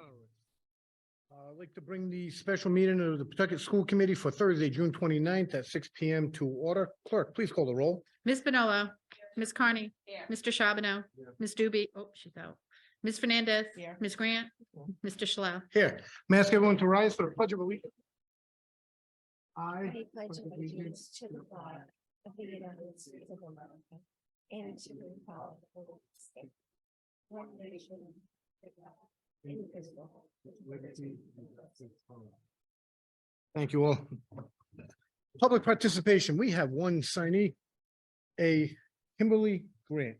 All right. I'd like to bring the special meeting of the Pawtucket School Committee for Thursday, June 29th at 6 p.m. to order. Clerk, please call the roll. Ms. Bonello. Ms. Carney. Mr. Charbonneau. Ms. Doobie. Oh, she's out. Ms. Fernandez. Here. Ms. Grant. Mr. Shalal. Here, may I ask everyone to rise for the Pledge of Allegiance? I I pledge allegiance to the flag of the United States of America and to the republic for which it stands, one nation, indivisible, with liberty and justice for all. thank you all. Public participation. We have one signee, a Kimberly Grant.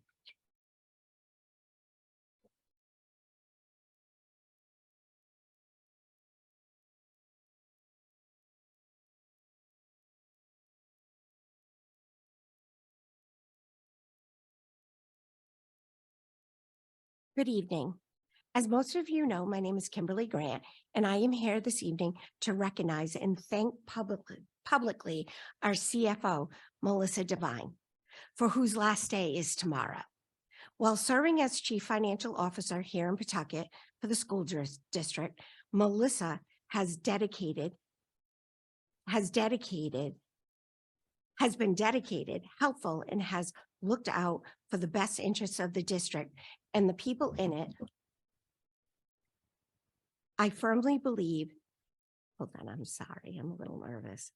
Good evening. As most of you know, my name is Kimberly Grant, and I am here this evening to recognize and thank publicly our CFO, Melissa Devine, for whose last day is tomorrow. While serving as Chief Financial Officer here in Pawtucket for the school district, Melissa has been dedicated, helpful, and has looked out for the best interests of the district and the people in it. I firmly believe, hold on, I'm sorry, I'm a little nervous.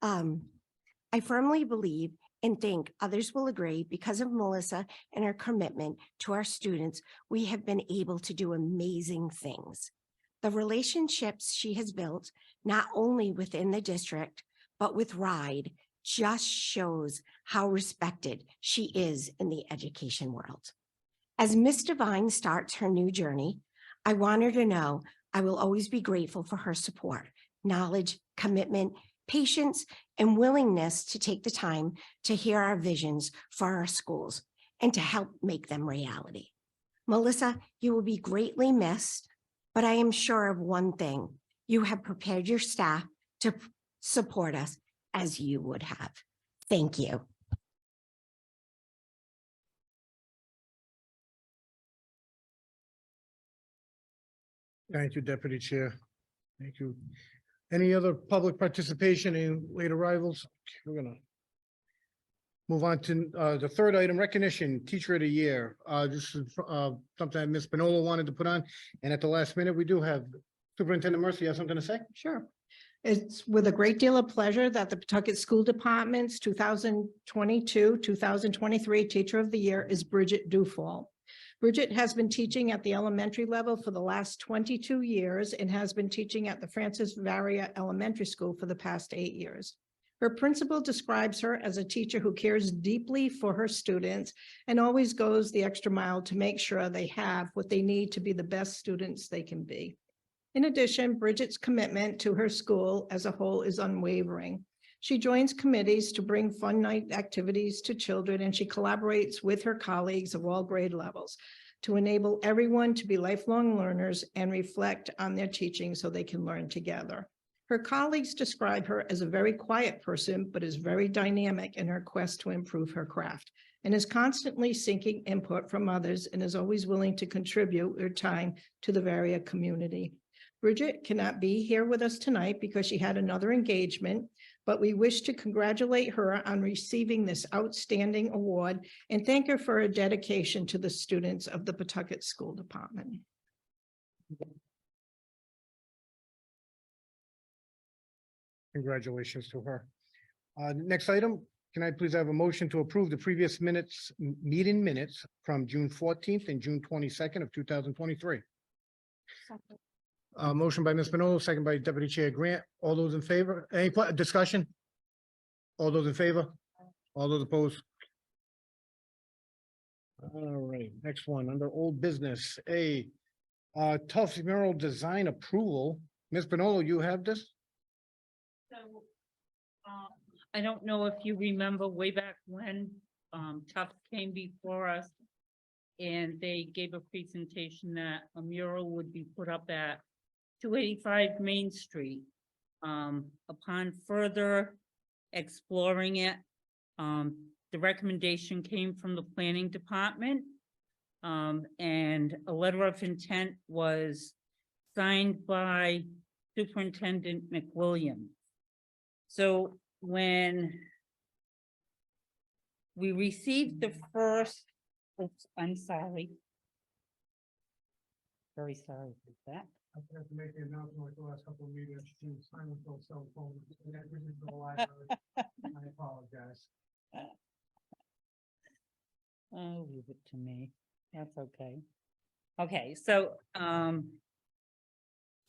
I firmly believe and think others will agree, because of Melissa and her commitment to our students, we have been able to do amazing things. The relationships she has built, not only within the district, but with RIDE, just shows how respected she is in the education world. As Ms. Devine starts her new journey, I want her to know I will always be grateful for her support, knowledge, commitment, patience, and willingness to take the time to hear our visions for our schools and to help make them reality. Melissa, you will be greatly missed, but I am sure of one thing: you have prepared your staff to support us as you would have. Thank you. Thank you, Deputy Chair. Thank you. Any other public participation in late arrivals? We're gonna move on to the third item, recognition, Teacher of the Year. This is something that Ms. Bonello wanted to put on, and at the last minute, we do have Superintendent Mercer. You have something to say? Sure. It's with a great deal of pleasure that the Pawtucket School Department's 2022-2023 Teacher of the Year is Bridget Dufall. Bridget has been teaching at the elementary level for the last 22 years and has been teaching at the Francis Varia Elementary School for the past 8 years. Her principal describes her as a teacher who cares deeply for her students and always goes the extra mile to make sure they have what they need to be the best students they can be. In addition, Bridget's commitment to her school as a whole is unwavering. She joins committees to bring fun night activities to children, and she collaborates with her colleagues of all grade levels to enable everyone to be lifelong learners and reflect on their teaching so they can learn together. Her colleagues describe her as a very quiet person, but is very dynamic in her quest to improve her craft, and is constantly seeking input from others and is always willing to contribute her time to the Varia community. Bridget cannot be here with us tonight because she had another engagement, but we wish to congratulate her on receiving this outstanding award and thank her for her dedication to the students of the Pawtucket School Department. Congratulations to her. Next item, can I please have a motion to approve the previous meeting minutes from June 14th and June 22nd of 2023? Motion by Ms. Bonello, second by Deputy Chair Grant. All those in favor? Any discussion? All those in favor? All those opposed? All right, next one, under old business, Tufts mural design approval. Ms. Bonello, you have this? So, I don't know if you remember way back when, Tufts came before us and they gave a presentation that a mural would be put up at 285 Main Street. Upon further exploring it, the recommendation came from the planning department, and a letter of intent was signed by Superintendent McWilliams. So when we received the first, oops, I'm sorry. Very sorry for that. I forgot to make the announcement like the last couple of meetings, she's silent on cell phone. And that brings me to the library. I apologize. Oh, leave it to me. That's okay. Okay, so,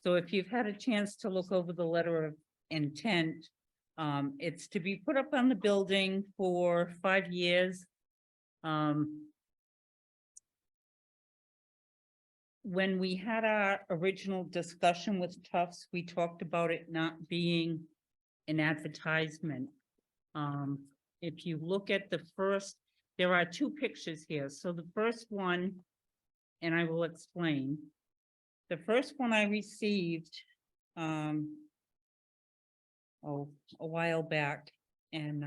so if you've had a chance to look over the letter of intent, it's to be put up on the building for 5 years. When we had our original discussion with Tufts, we talked about it not being an advertisement. If you look at the first, there are 2 pictures here. So the first one, and I will explain. The first one I received, a while back, and,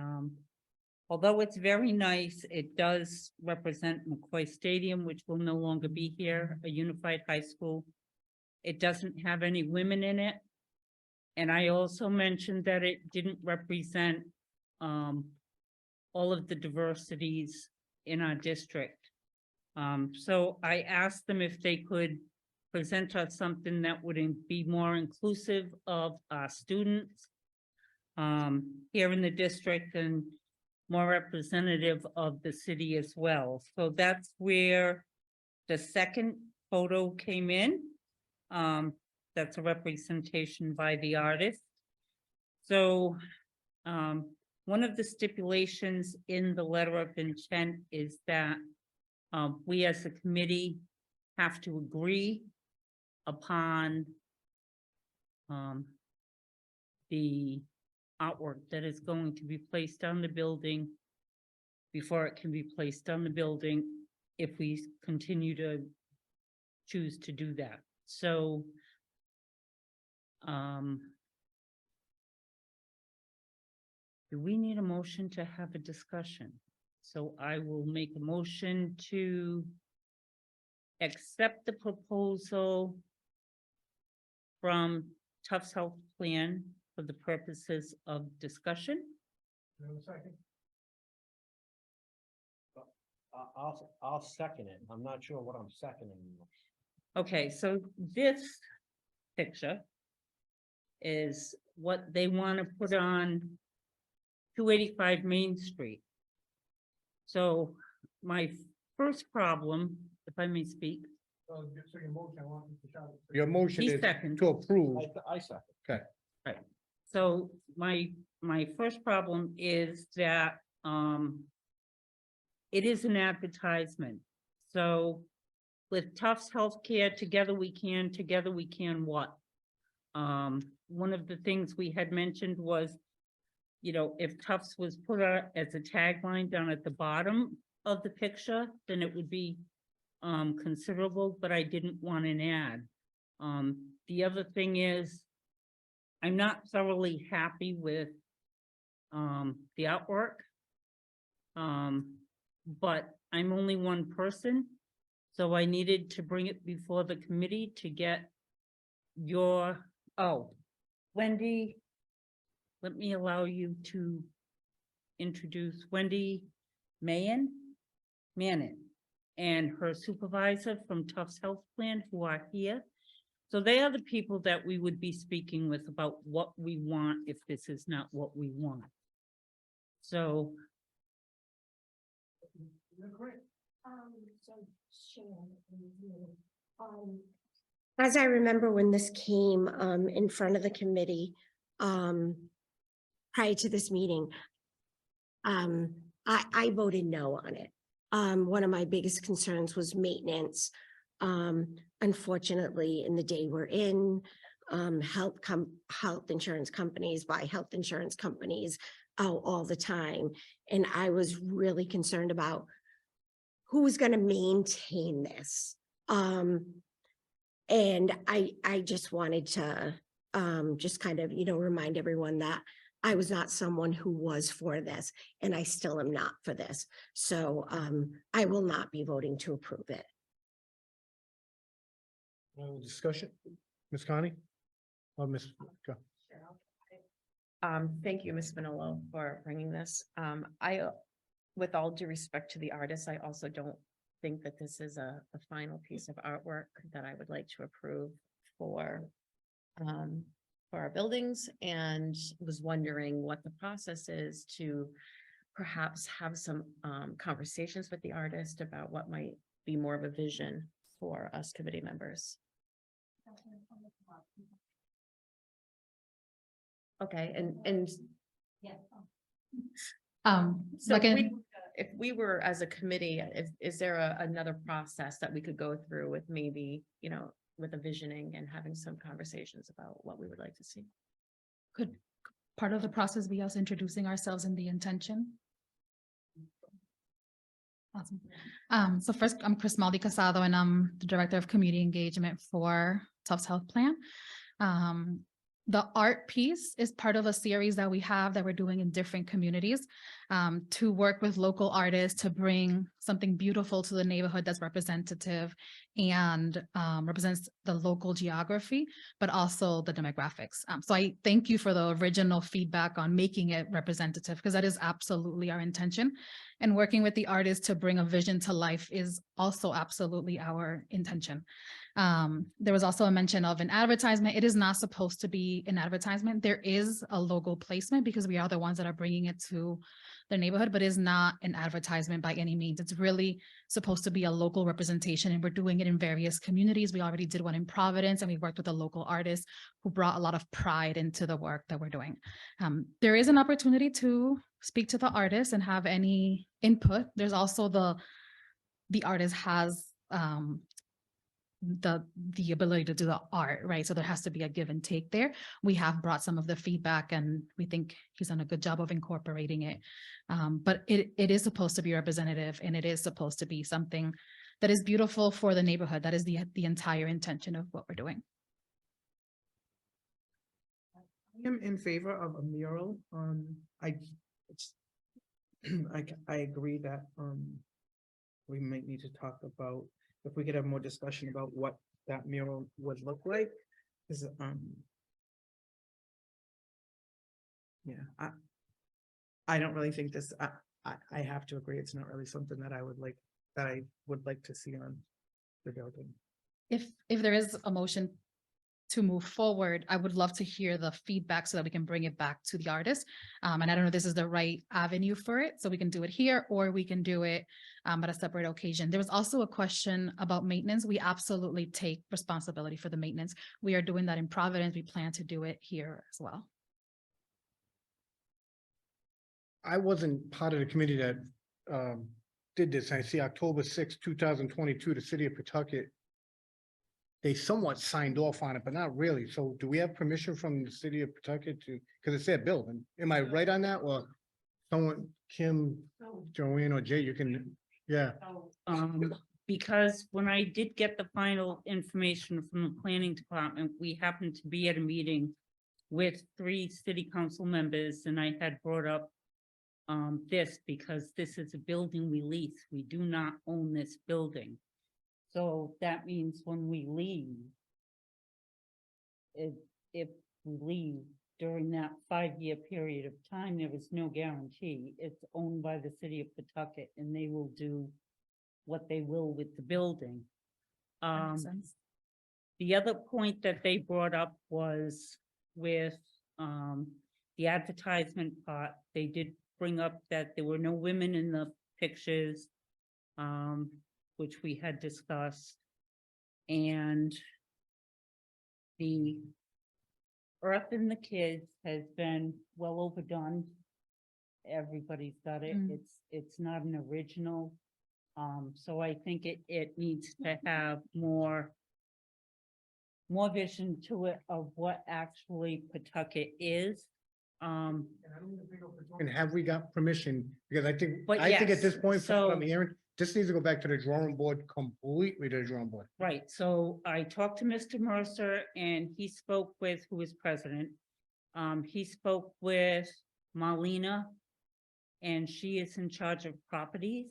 although it's very nice, it does represent McCoy Stadium, which will no longer be here, a unified high school. It doesn't have any women in it. And I also mentioned that it didn't represent, all of the diversities in our district. So I asked them if they could present us something that would be more inclusive of our students here in the district and more representative of the city as well. So that's where the second photo came in. That's a representation by the artist. So one of the stipulations in the letter of intent is that we as a committee have to agree upon the artwork that is going to be placed on the building before it can be placed on the building if we continue to choose to do that. So do we need a motion to have a discussion? So I will make a motion to accept the proposal from Tufts Health Plan for the purposes of discussion. Second. I'll second it. I'm not sure what I'm seconding. Okay, so this picture is what they want to put on 285 Main Street. So my first problem, if I may speak, So your motion, I want Mr. Chavez. Your motion He's is second. to approve. I second. so my first problem is that it is an advertisement. So with Tufts Healthcare, together we can what? One of the things we had mentioned was, you know, if Tufts was put out as a tagline down at the bottom of the picture, then it would be considerable, but I didn't want an ad. The other thing is, I'm not thoroughly happy with the artwork. But I'm only one person, so I needed to bring it before the committee to get your, Wendy, let me allow you to introduce Wendy Mannon and her supervisor from Tufts Health Plan, who are here. So they are the people that we would be speaking with about what we want if this is not what we want. So As I remember when this came in front of the committee prior to this meeting, I voted no on it. One of my biggest concerns was maintenance. Unfortunately, in the day we're in, health insurance companies buy health insurance companies out all the time. And I was really concerned about who was going to maintain this. And I just wanted to just kind of, remind everyone that I was not someone who was for this, and I still am not for this. So I will not be voting to approve it. Discussion? Ms. Connie? Or Ms. go. Thank you, Ms. Manolo, for bringing this. With all due respect to the artist, I also don't think that this is a final piece of artwork that I would like to approve for our buildings, and was wondering what the process is to perhaps have some conversations with the artist about what might be more of a vision for us committee members. Okay, and so like if we were as a committee, is there another process that we could go through with maybe, with a visioning and having some conversations about what we would like to see? Could part of the process be us introducing ourselves and the intention? Awesome. So first, I'm Chris Maldi Casado, and I'm the Director of Community Engagement for Tufts Health Plan. The art piece is part of a series that we have that we're doing in different communities to work with local artists to bring something beautiful to the neighborhood that's representative and represents the local geography, but also the demographics. So I thank you for the original feedback on making it representative, because that is absolutely our intention. And working with the artists to bring a vision to life is also absolutely our intention. There was also a mention of an advertisement. It is not supposed to be an advertisement. There is a logo placement because we are the ones that are bringing it to the neighborhood, but is not an advertisement by any means. It's really supposed to be a local representation, and we're doing it in various communities. We already did one in Providence, and we worked with a local artist who brought a lot of pride into the work that we're doing. There is an opportunity to speak to the artist and have any input. There's also the artist has the ability to do the art, right? So there has to be a give and take there. We have brought some of the feedback, and we think he's done a good job of incorporating it. But it is supposed to be representative, and it is supposed to be something that is beautiful for the neighborhood. That is the entire intention of what we're doing. I am in favor of a mural. I agree that we might need to talk about, if we could have more discussion about what that mural would look like. Is yeah, I don't really think this, I have to agree, it's not really something that I would like to see on the building. If there is a motion to move forward, I would love to hear the feedback so that we can bring it back to the artist. And I don't know if this is the right avenue for it, so we can do it here, or we can do it at a separate occasion. There was also a question about maintenance. We absolutely take responsibility for the maintenance. We are doing that in Providence. We plan to do it here as well. I wasn't part of the committee that did this. I see October 6, 2022, the city of Pawtucket. They somewhat signed off on it, but not really. So do we have permission from the city of Pawtucket to, because it's their building? Am I right on that? Or someone, Kim, Joanne, or Jay, you can, yeah. Because when I did get the final information from the planning department, we happened to be at a meeting with 3 city council members, and I had brought up this because this is a building we lease. We do not own this building. So that means when we leave, if we leave during that 5-year period of time, there is no guarantee. It's owned by the city of Pawtucket, and they will do what they will with the building. That makes sense. The other point that they brought up was with the advertisement part. They did bring up that there were no women in the pictures, which we had discussed. And the Earth and the Kids has been well overdone. Everybody's got it. Mm. It's not an original. So I think it needs to have more vision to it of what actually Pawtucket is. And have we got permission? Because I think But at yes, this point, from what I'm so- hearing, this needs to go back to the drawing board, completely to the drawing board. Right, so I talked to Mr. Mercer, and he spoke with, who is president. He spoke with Marlena, and she is in charge of properties.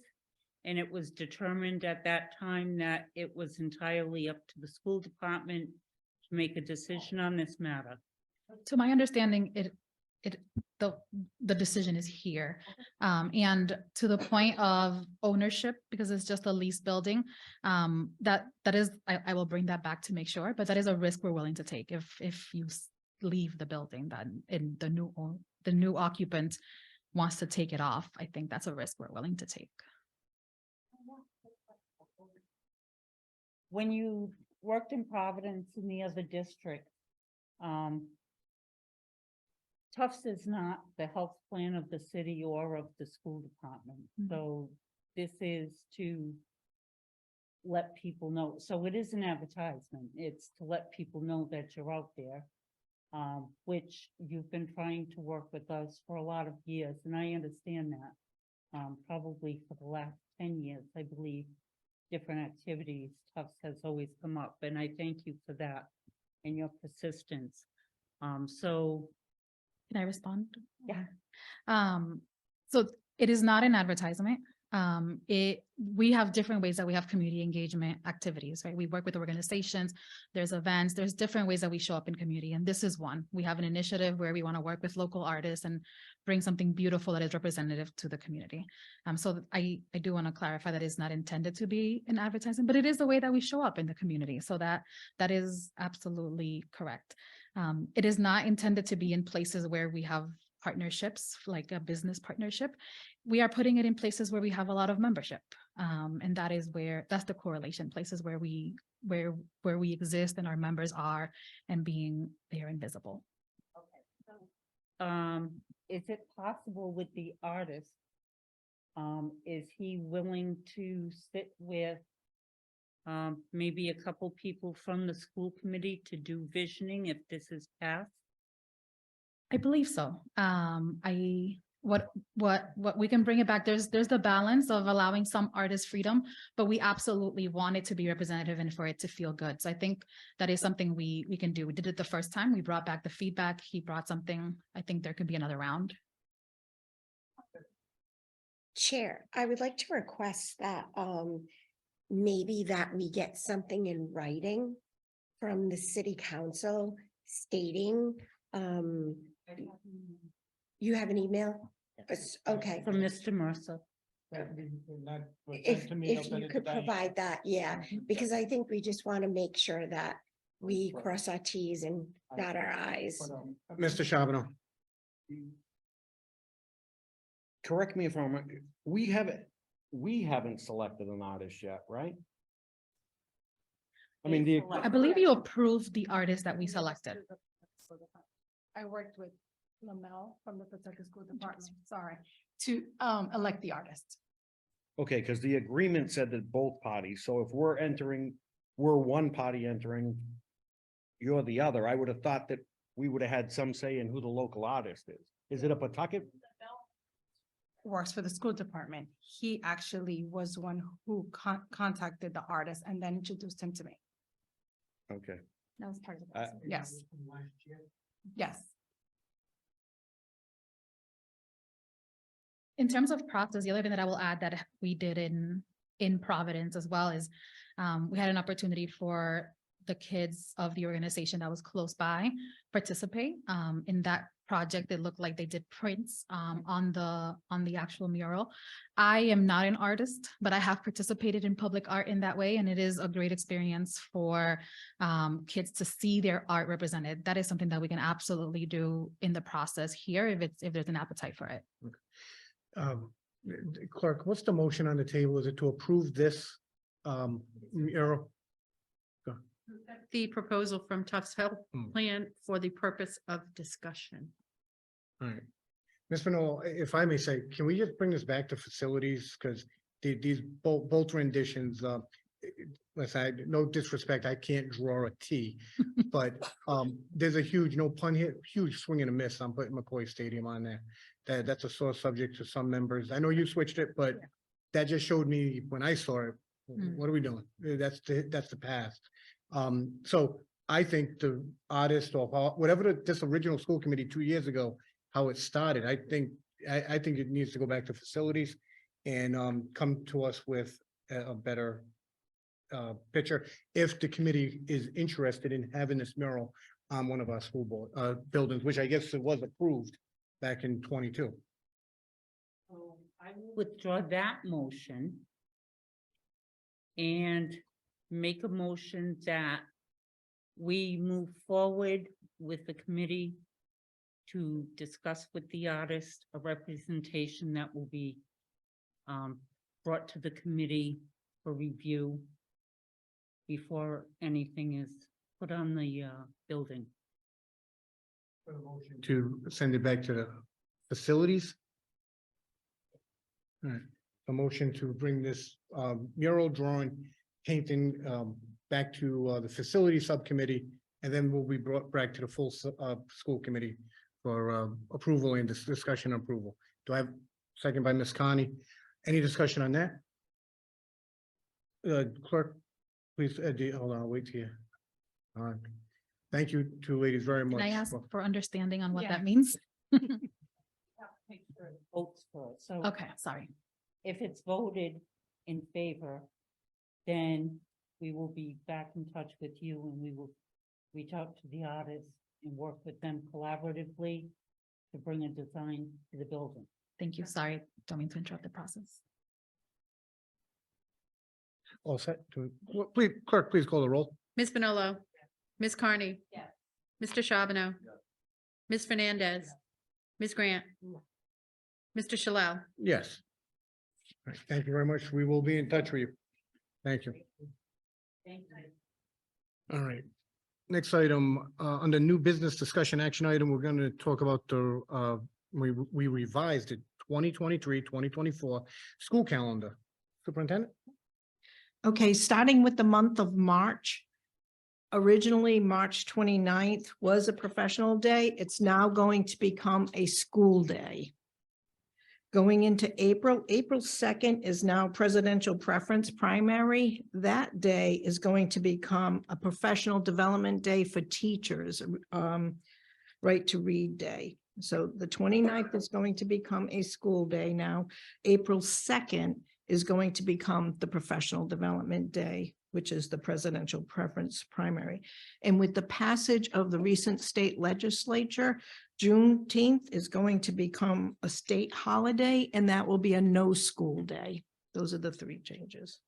And it was determined at that time that it was entirely up to the school department to to make a decision on this matter. To my understanding, the decision is here. And to the point of ownership, because it's just a lease building, that is, I will bring that back to make sure, but that is a risk we're willing to take if you leave the building, then in the new occupant wants to take it off. I think that's a risk we're willing to take. When you worked in Providence in the other district, Tufts is not the health plan of the city or of the school department. Mhm. So this is to let people know. So it is an advertisement. It's to let people know that you're out there, which you've been trying to work with us for a lot of years, and I understand that. Probably for the last 10 years, I believe, different activities, Tufts has always come up, and I thank you for that and your persistence. So Can I respond? Yeah. So it is not an advertisement. We have different ways that we have community engagement activities, right? We work with organizations, there's events, there's different ways that we show up in community, and this is one. We have an initiative where we want to work with local artists and bring something beautiful that is representative to the community. So I do want to clarify that it's not intended to be an advertisement, but it is the way that we show up in the community. So that is absolutely correct. It is not intended to be in places where we have partnerships, like a business partnership. We are putting it in places where we have a lot of membership. And that's the correlation, places where we exist and our members are and being there and visible. is it possible with the artist? Is he willing to sit with maybe a couple people from the school committee to do visioning if this is passed? I believe so. What we can bring it back, there's the balance of allowing some artists freedom, but we absolutely want it to be representative and for it to feel good. So I think that is something we can do. We did it the first time. We brought back the feedback. He brought something. I think there could be another round. Chair, I would like to request that maybe that we get something in writing from the city council stating, you have an email? Okay. From Mr. Mercer. If you could provide that, yeah, because I think we just want to make sure that we cross our Ts and dot our Is. Mr. Charbonneau. Correct me if I'm wrong, we haven't selected an artist yet, right? I mean, I believe you approved the artist that we selected. I worked with Lamel from the Pawtucket School Department, sorry, to elect the artist. okay, because the agreement said that both parties, so if we're one party entering, you're the other, I would have thought that we would have had some say in who the local artist is. Is it a Pawtucket? Works for the school department. He actually was one who contacted the artist and then introduced him to me. Okay. That was part of the process. Yes. Yes. In terms of process, the other thing that I will add that we did in Providence as well is we had an opportunity for the kids of the organization that was close by participate in that project. It looked like they did prints on the actual mural. I am not an artist, but I have participated in public art in that way, and it is a great experience for kids to see their art represented. That is something that we can absolutely do in the process here if there's an appetite for it. Clerk, what's the motion on the table? Is it to approve this mural? The proposal from Tufts Health Hmm. Plan for the purpose of discussion. All right. Ms. Manola, if I may say, can we just bring this back to facilities? Because these both renditions, listen, no disrespect, I can't draw a T, but there's a huge, no pun here, huge swing and a miss on putting McCoy Stadium on there. That's a sore subject to some members. I know you switched it, but that just showed me when I saw it, what are we doing? That's the past. So I think the artist or whatever this original school committee 2 years ago, how it started, I think it needs to go back to facilities and come to us with a better picture if the committee is interested in having this mural on one of our school board, buildings, which I guess it was approved back in 22. So I will withdraw that motion. And make a motion that we move forward with the committee to discuss with the artist a representation that will be brought to the committee for review before anything is put on the building. To send it back to the facilities. All right, a motion to bring this mural drawing painting back to the facility subcommittee, and then will be brought back to the full school committee for approval and discussion and approval. Do I have second by Ms. Connie? Any discussion on that? Clerk, please, hold on, I'll wait till you. All right. Thank you two ladies very much. Can I ask Well, for understanding on what Yeah. that means? Votes for it. So Okay, sorry. if it's voted in favor, then we will be back in touch with you and we will reach out to the artists and work with them collaboratively to bring a design to the building. Thank you. Sorry. Don't mean to interrupt the process. All set? Well, please, clerk, please call the roll. Ms. Manolo, Ms. Carney. Mr. Charbonneau. Ms. Fernandez. Ms. Grant. Mr. Shalal. Yes. All right, thank you very much. We will be in touch with you. Thank you. Thank you. All right. Next item, under new business discussion action item, we're going to talk about the, we revised it 2023-2024 school calendar. Superintendent? Okay, starting with the month of March. Originally, March 29th was a professional day. It's now going to become a school day. Going into April, April 2nd is now presidential preference primary. That day is going to become a professional development day for teachers, right to read day. So the 29th is going to become a school day now. April 2nd is going to become the professional development day, which is the presidential preference primary. And with the passage of the recent state legislature, Juneteenth is going to become a state holiday, and that will be a no school day. Those are the three changes.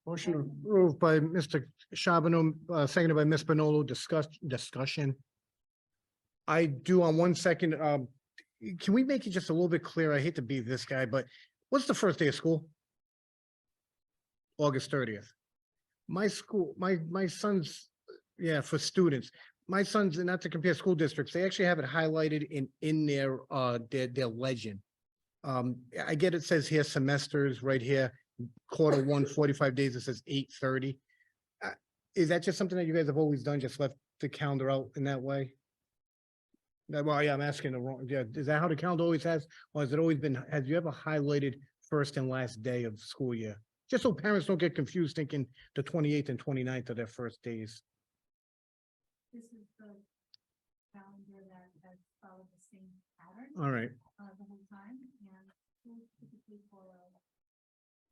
Motion approved by Mr. Charbonneau, seconded by Ms. Bonolo, discussion. I do on 1 second, can we make it just a little bit clearer? I hate to be this guy, but what's the first day of school? August 30th. My school, my son's, yeah, for students, my son's, not to compare school districts, they actually have it highlighted in their legend. I get it says here semesters right here, quarter 1, 45 days, it says 8:30. Is that just something that you guys have always done, just left the calendar out in that way? Well, yeah, I'm asking the wrong, yeah, is that how the calendar always has, or has it always been, have you ever highlighted first and last day of the school year? Just so parents don't get confused thinking the 28th and 29th are their first days. This is the calendar that has followed the same pattern All right, the whole time, and schools typically follow.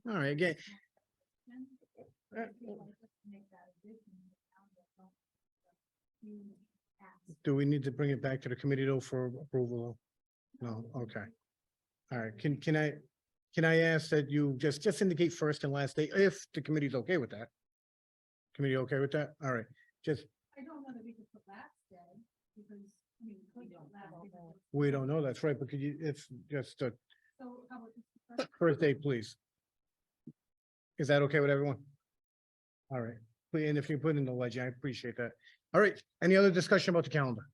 all right, again, If you'd like us to make that addition to the calendar, you ask. do we need to bring it back to the committee though for approval? No, okay. All right, can I ask that you just indicate first and last day, if the committee's okay with that? Committee okay with that? All right, just, I don't know that we could put last day, because, I mean, we could put last day. we don't know, that's right, but could you, if just So how about just the first? first day, please. Is that okay with everyone? All right, and if you put in the legend, I appreciate that. All right, any other discussion about the calendar?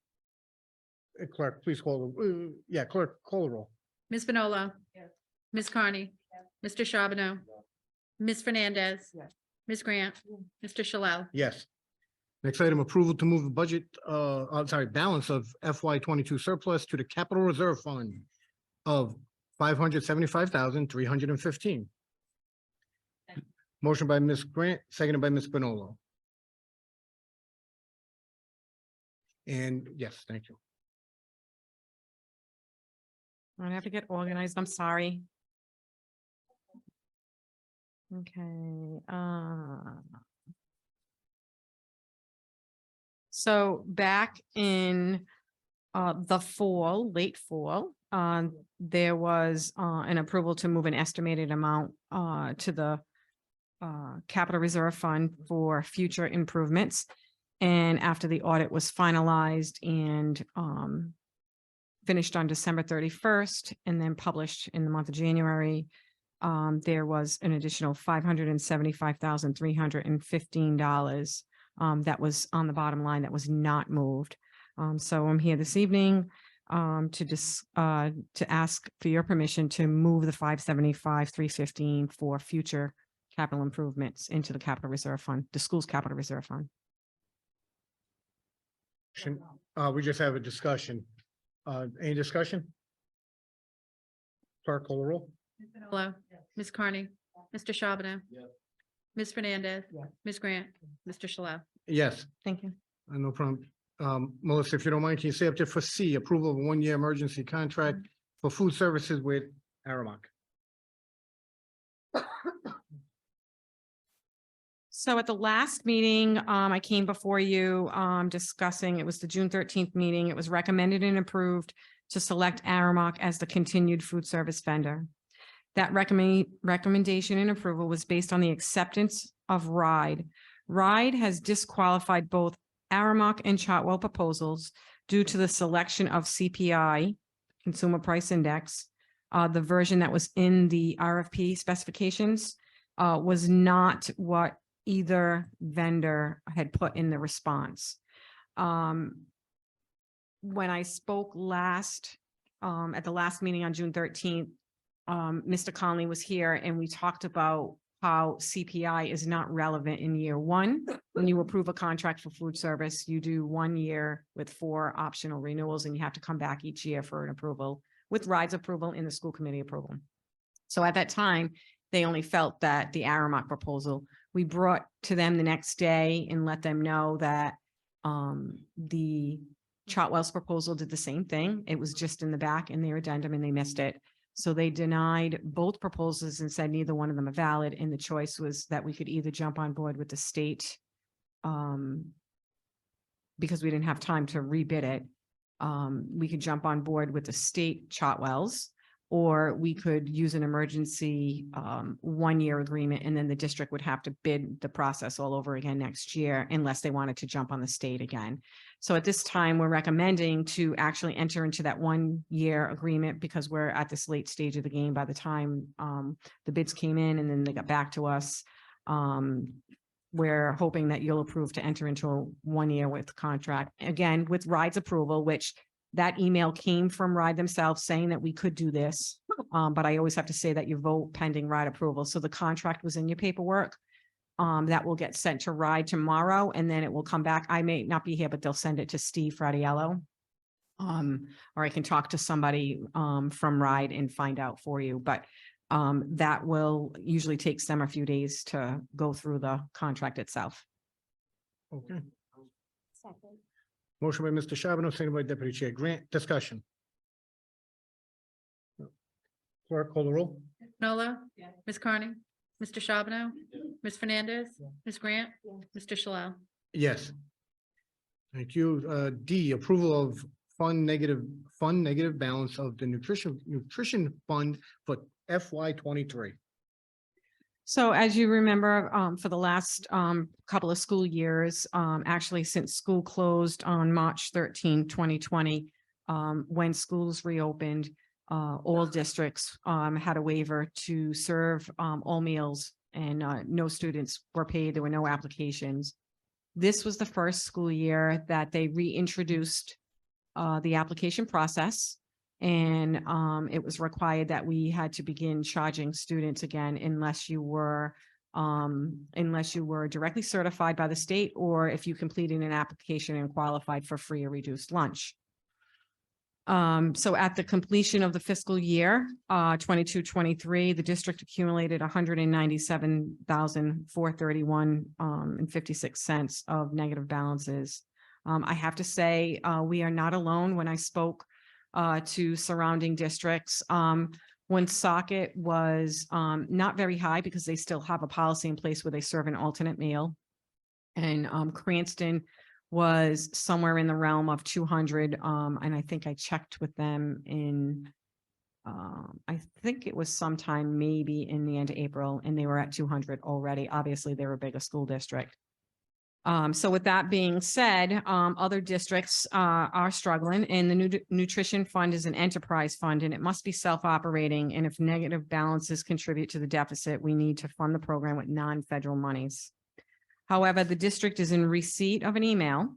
Clerk, please call the, yeah, clerk, call the roll. Ms. Manolo. Yes. Ms. Carney. Mr. Charbonneau. Ms. Fernandez. Ms. Grant. Mr. Shalal. Yes. Next item, approval to move the budget, balance of FY 22 surplus to the capital reserve fund of 575,315. Motion by Ms. Grant, seconded by Ms. Bonolo. And yes, thank you. I have to get organized. I'm sorry. Okay, so back in the fall, late fall, there was an approval to move an estimated amount to the capital reserve fund for future improvements. And after the audit was finalized and finished on December 31st and then published in the month of January, there was an additional $575,315 that was on the bottom line that was not moved. So I'm here this evening to ask for your permission to move the 575,315 for future capital improvements into the capital reserve fund, the school's capital reserve fund. We just have a discussion. Any discussion? Clerk call the roll. Hello, Ms. Carney, Mr. Charbonneau. Ms. Fernandez. Ms. Grant, Mr. Shalala. Yes, Thank you. no problem. Melissa, if you don't mind, can you say up there for C, approval of a one-year emergency contract for food services with Aramark? So at the last meeting, I came before you, discussing, it was the June 13th meeting. It was recommended and approved to select Aramark as the continued food service vendor. That recommendation and approval was based on the acceptance of RIDE. RIDE has disqualified both Aramark and Chartwell proposals due to the selection of CPI, Consumer Price Index. The version that was in the RFP specifications was not what either vendor had put in the response. When I spoke last, at the last meeting on June 13th, Mr. Conley was here and we talked about how CPI is not relevant in year one. When you approve a contract for food service, you do 1 year with 4 optional renewals and you have to come back each year for an approval with RIDE's approval and the school committee approval. So at that time, they only felt that the Aramark proposal, we brought to them the next day and let them know that the Chartwell's proposal did the same thing. It was just in the back in their addendum and they missed it. So they denied both proposals and said neither one of them are valid. And the choice was that we could either jump on board with the state because we didn't have time to rebid it. We could jump on board with the state Chartwell's, or we could use an emergency 1-year agreement, and then the district would have to bid the process all over again next year unless they wanted to jump on the state again. So at this time, we're recommending to actually enter into that 1-year agreement because we're at this late stage of the game by the time the bids came in and then they got back to us. We're hoping that you'll approve to enter into a 1-year with contract, again, with RIDE's approval, which that email came from RIDE themselves saying that we could do this. But I always have to say that you vote pending RIDE approval. So the contract was in your paperwork. That will get sent to RIDE tomorrow and then it will come back. I may not be here, but they'll send it to Steve Fratiello. Or I can talk to somebody from RIDE and find out for you, but that will usually takes them a few days to go through the contract itself. Okay. Motion by Mr. Charbonneau, second by Deputy Chair Grant. Discussion. Clerk call the roll. Nola. Ms. Carney, Mr. Charbonneau. Ms. Fernandez. Ms. Grant. Mr. Shalala. Yes. Thank you. D, approval of fund negative balance of the nutrition fund for FY 23. So as you remember, for the last couple of school years, actually since school closed on March 13, 2020, when schools reopened, all districts had a waiver to serve all meals and no students were paid. There were no applications. This was the first school year that they reintroduced the application process. And it was required that we had to begin charging students again unless you were directly certified by the state or if you completed an application and qualified for free or reduced lunch. So at the completion of the fiscal year 22-23, the district accumulated $197,431 and 56 cents of negative balances. I have to say we are not alone. When I spoke to surrounding districts, Woonsocket was not very high because they still have a policy in place where they serve an alternate meal. And Cranston was somewhere in the realm of 200. And I think I checked with them in, I think it was sometime maybe in the end of April, and they were at 200 already. Obviously, they were a bigger school district. So with that being said, other districts are struggling, and the nutrition fund is an enterprise fund, and it must be self-operating. And if negative balances contribute to the deficit, we need to fund the program with non-federal monies. However, the district is in receipt of an email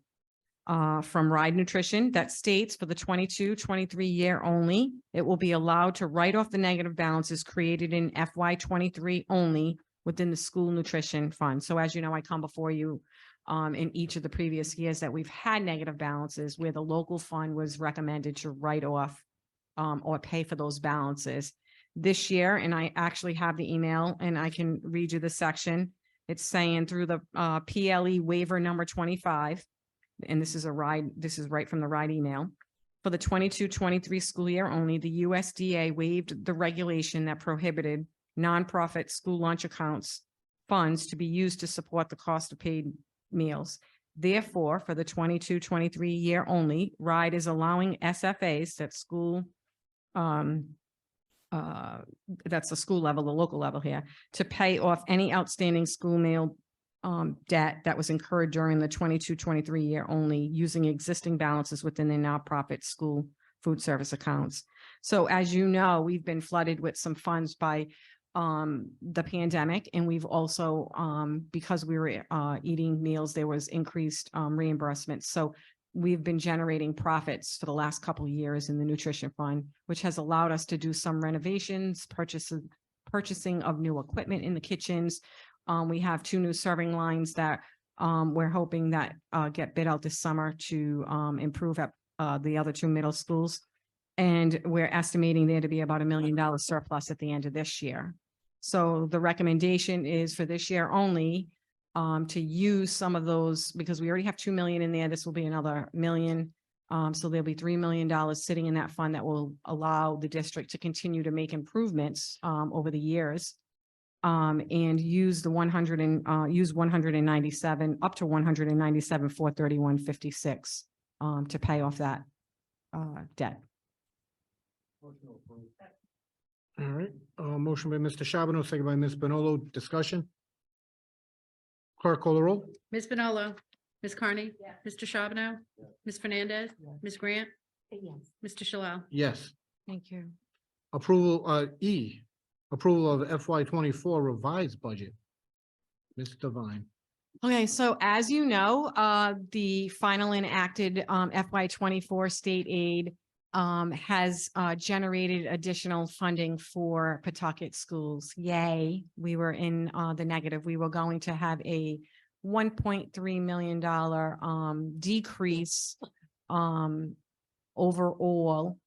from Ride Nutrition that states for the 22-23 year only, it will be allowed to write off the negative balances created in FY23 only within the school nutrition fund. So as you know, I come before you in each of the previous years that we've had negative balances where the local fund was recommended to write off or pay for those balances. This year, and I actually have the email and I can read you the section. It's saying through the PLE waiver number 25, and this is right from the Ride email. For the 22-23 school year only, the USDA waived the regulation that prohibited nonprofit school lunch accounts funds to be used to support the cost of paid meals. Therefore, for the 22-23 year only, Ride is allowing SFAs, that's school, that's the school level, the local level here, to pay off any outstanding school meal debt that was incurred during the 22-23 year only using existing balances within the nonprofit school food service accounts. So as you know, we've been flooded with some funds by the pandemic, and we've also because we were eating meals, there was increased reimbursements. So we've been generating profits for the last couple of years in the nutrition fund, which has allowed us to do some renovations, purchasing of new equipment in the kitchens. We have 2 new serving lines that we're hoping that get bid out this summer to improve at the other 2 middle schools. And we're estimating there to be about $1 million surplus at the end of this year. So the recommendation is for this year only to use some of those, because we already have 2 million in there. This will be another $1 million. So there'll be $3 million sitting in that fund that will allow the district to continue to make improvements over the years. And use the 197 up to 197 431.56 to pay off that debt. All right, motion by Mr. Charbonneau, second by Ms. Bonolo. Discussion? Clerk call the roll. Ms. Bonolo, Ms. Carney, Mr. Charbonneau, Ms. Fernandez, Ms. Grant, Yes. Mr. Shalal. Yes. Thank you. Approval, E, approval of FY24 revised budget. Ms. Devine. Okay, so as you know, the final enacted FY24 state aid has generated additional funding for Pawtucket schools. Yay, we were in the negative. We were going to have a $1.3 million decrease overall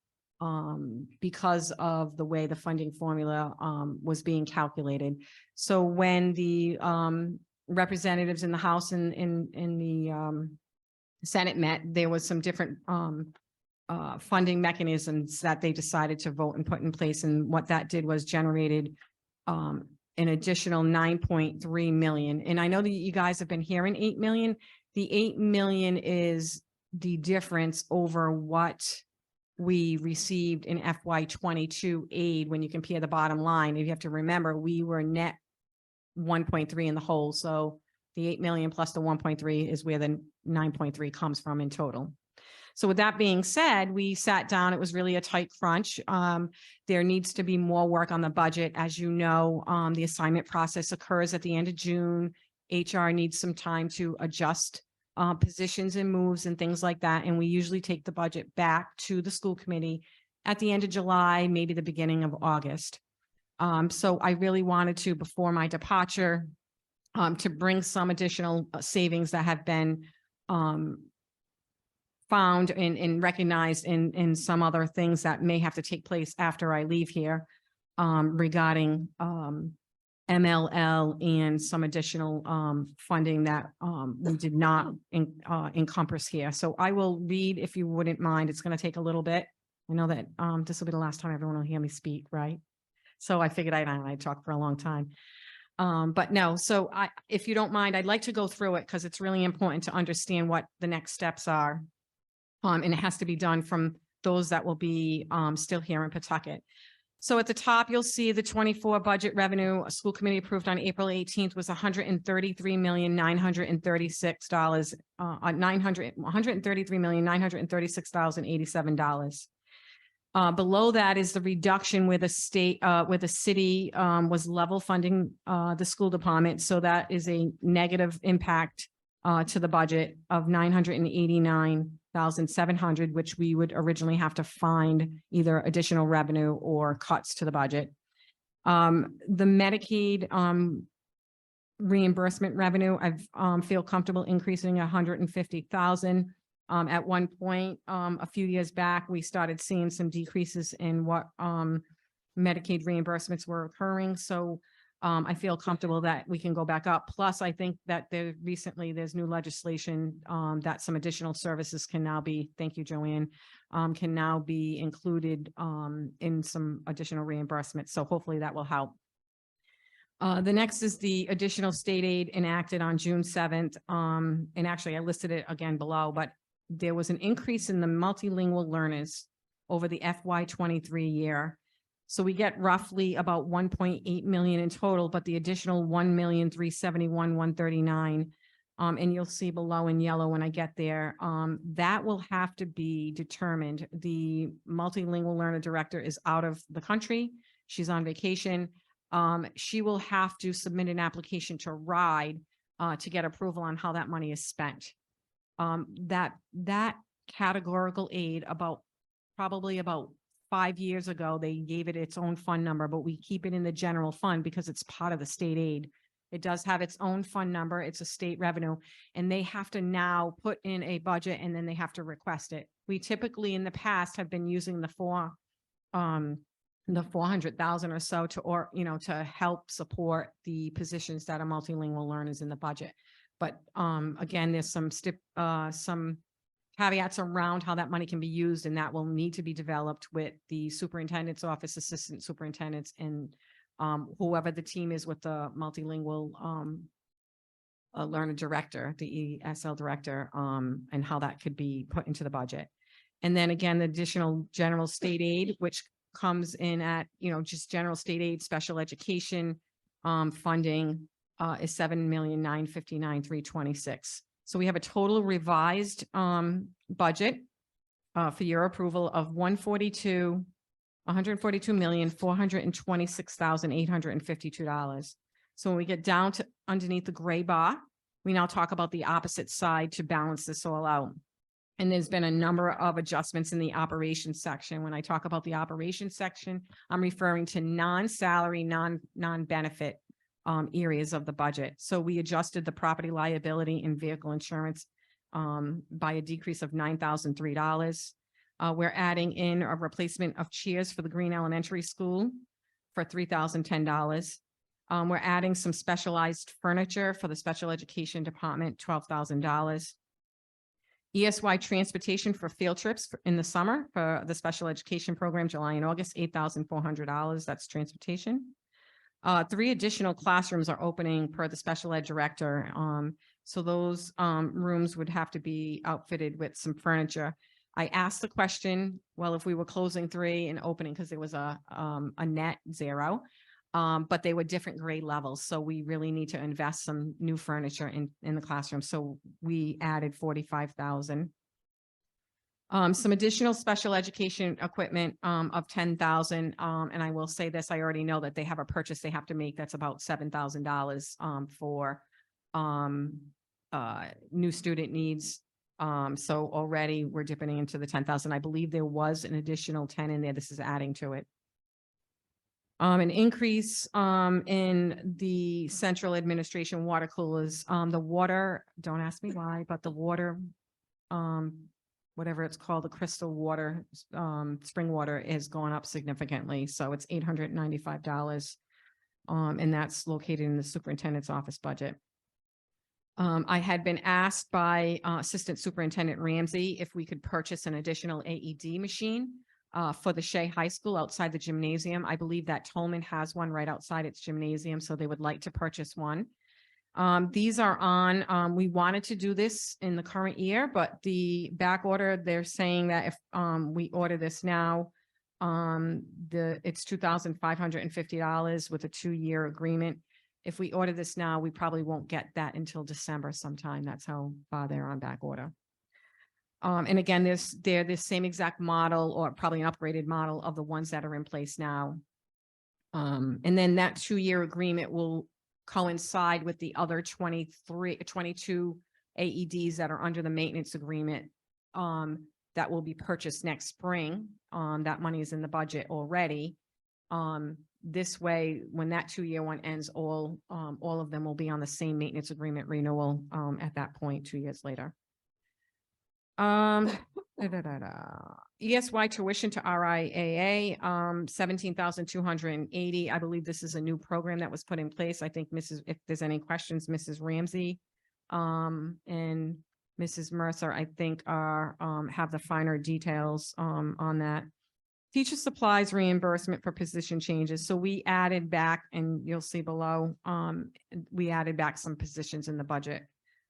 because of the way the funding formula was being calculated. So when the representatives in the House and in the Senate met, there was some different funding mechanisms that they decided to vote and put in place. And what that did was generated an additional 9.3 million. And I know that you guys have been hearing 8 million. The 8 million is the difference over what we received in FY22 aid. When you compare the bottom line, you have to remember we were net 1.3 in the hole. So the 8 million plus the 1.3 is where the 9.3 comes from in total. So with that being said, we sat down. It was really a tight crunch. There needs to be more work on the budget. As you know, the assignment process occurs at the end of June. HR needs some time to adjust positions and moves and things like that. And we usually take the budget back to the school committee at the end of July, maybe the beginning of August. So I really wanted to, before my departure, to bring some additional savings that have been found and recognized in some other things that may have to take place after I leave here regarding MLL and some additional funding that we did not encompass here. So I will read, if you wouldn't mind. It's going to take a little bit. I know that this will be the last time everyone will hear me speak, right? So I figured I'd talk for a long time. But no, so if you don't mind, I'd like to go through it because it's really important to understand what the next steps are. And it has to be done from those that will be still here in Pawtucket. So at the top, you'll see the 24 budget revenue, a school committee approved on April 18th was $133,936, $133,936,087. Below that is the reduction where the state, where the city was level funding the school department. So that is a negative impact to the budget of $989,700, which we would originally have to find either additional revenue or cuts to the budget. The Medicaid reimbursement revenue, I feel comfortable increasing 150,000. At one point, a few years back, we started seeing some decreases in what Medicaid reimbursements were occurring. So I feel comfortable that we can go back up. Plus, I think that there's new legislation that some additional services can now be, thank you, Joanne, can now be included in some additional reimbursements. So hopefully that will help. The next is the additional state aid enacted on June 7th. And actually I listed it again below, but there was an increase in the multilingual learners over the FY23 year. So we get roughly about 1.8 million in total, but the additional 1,371,139, and you'll see below in yellow when I get there, that will have to be determined. The multilingual learner director is out of the country. She's on vacation. She will have to submit an application to RIDE to get approval on how that money is spent. That categorical aid probably about 5 years ago, they gave it its own fund number, but we keep it in the general fund because it's part of the state aid. It does have its own fund number. It's a state revenue, and they have to now put in a budget and then they have to request it. We typically in the past have been using the 400,000 or so to help support the positions that are multilingual learners in the budget. But again, there's some caveats around how that money can be used, and that will need to be developed with the superintendent's office, assistant superintendents, and whoever the team is with the multilingual learner director, the ESL director, and how that could be put into the budget. And then again, the additional general state aid, which comes in at, just general state aid, special education funding is $7,959,326. So we have a total revised budget for your approval of $142,426,852. So when we get down to underneath the gray bar, we now talk about the opposite side to balance this all out. And there's been a number of adjustments in the operations section. When I talk about the operations section, I'm referring to non-salary, non-benefit areas of the budget. So we adjusted the property liability and vehicle insurance by a decrease of $9,003. We're adding in a replacement of chairs for the Green Elementary School for $3,010. We're adding some specialized furniture for the special education department, $12,000. ESY transportation for field trips in the summer for the special education program, July and August, $8,400. That's transportation. 3 additional classrooms are opening per the special ed director. So those rooms would have to be outfitted with some furniture. I asked the question, well, if we were closing 3 and opening, because there was a net 0, but they were different grade levels. So we really need to invest some new furniture in the classroom. So we added $45,000. Some additional special education equipment of $10,000. And I will say this, I already know that they have a purchase they have to make that's about $7,000 for new student needs. So already we're dipping into the 10,000. I believe there was an additional 10 in there. This is adding to it. An increase in the central administration water coolers. The water, don't ask me why, but the water, whatever it's called, the crystal water, spring water is going up significantly. So it's $895. And that's located in the superintendent's office budget. I had been asked by Assistant Superintendent Ramsey if we could purchase an additional AED machine. for the Shea High School outside the gymnasium. I believe that Tolman has one right outside its gymnasium, so they would like to purchase one. These are on, we wanted to do this in the current year, but the back order, they're saying that if, we order this now, it's $2,550 with a 2-year agreement. If we order this now, we probably won't get that until December sometime. That's how far they're on back order. And again, they're the same exact model or probably an upgraded model of the ones that are in place now. And then that 2-year agreement will coincide with the other 22 AEDs that are under the maintenance agreement that will be purchased next spring. That money is in the budget already. This way, when that 2-year one ends, all of them will be on the same maintenance agreement renewal at that point, 2 years later. ESY tuition to RIAA, 17,280. I believe this is a new program that was put in place. I think if there's any questions, Mrs. Ramsey, and Mrs. Mercer, I think have the finer details, on that. Teacher supplies reimbursement for position changes. So we added back, and you'll see below, we added back some positions in the budget.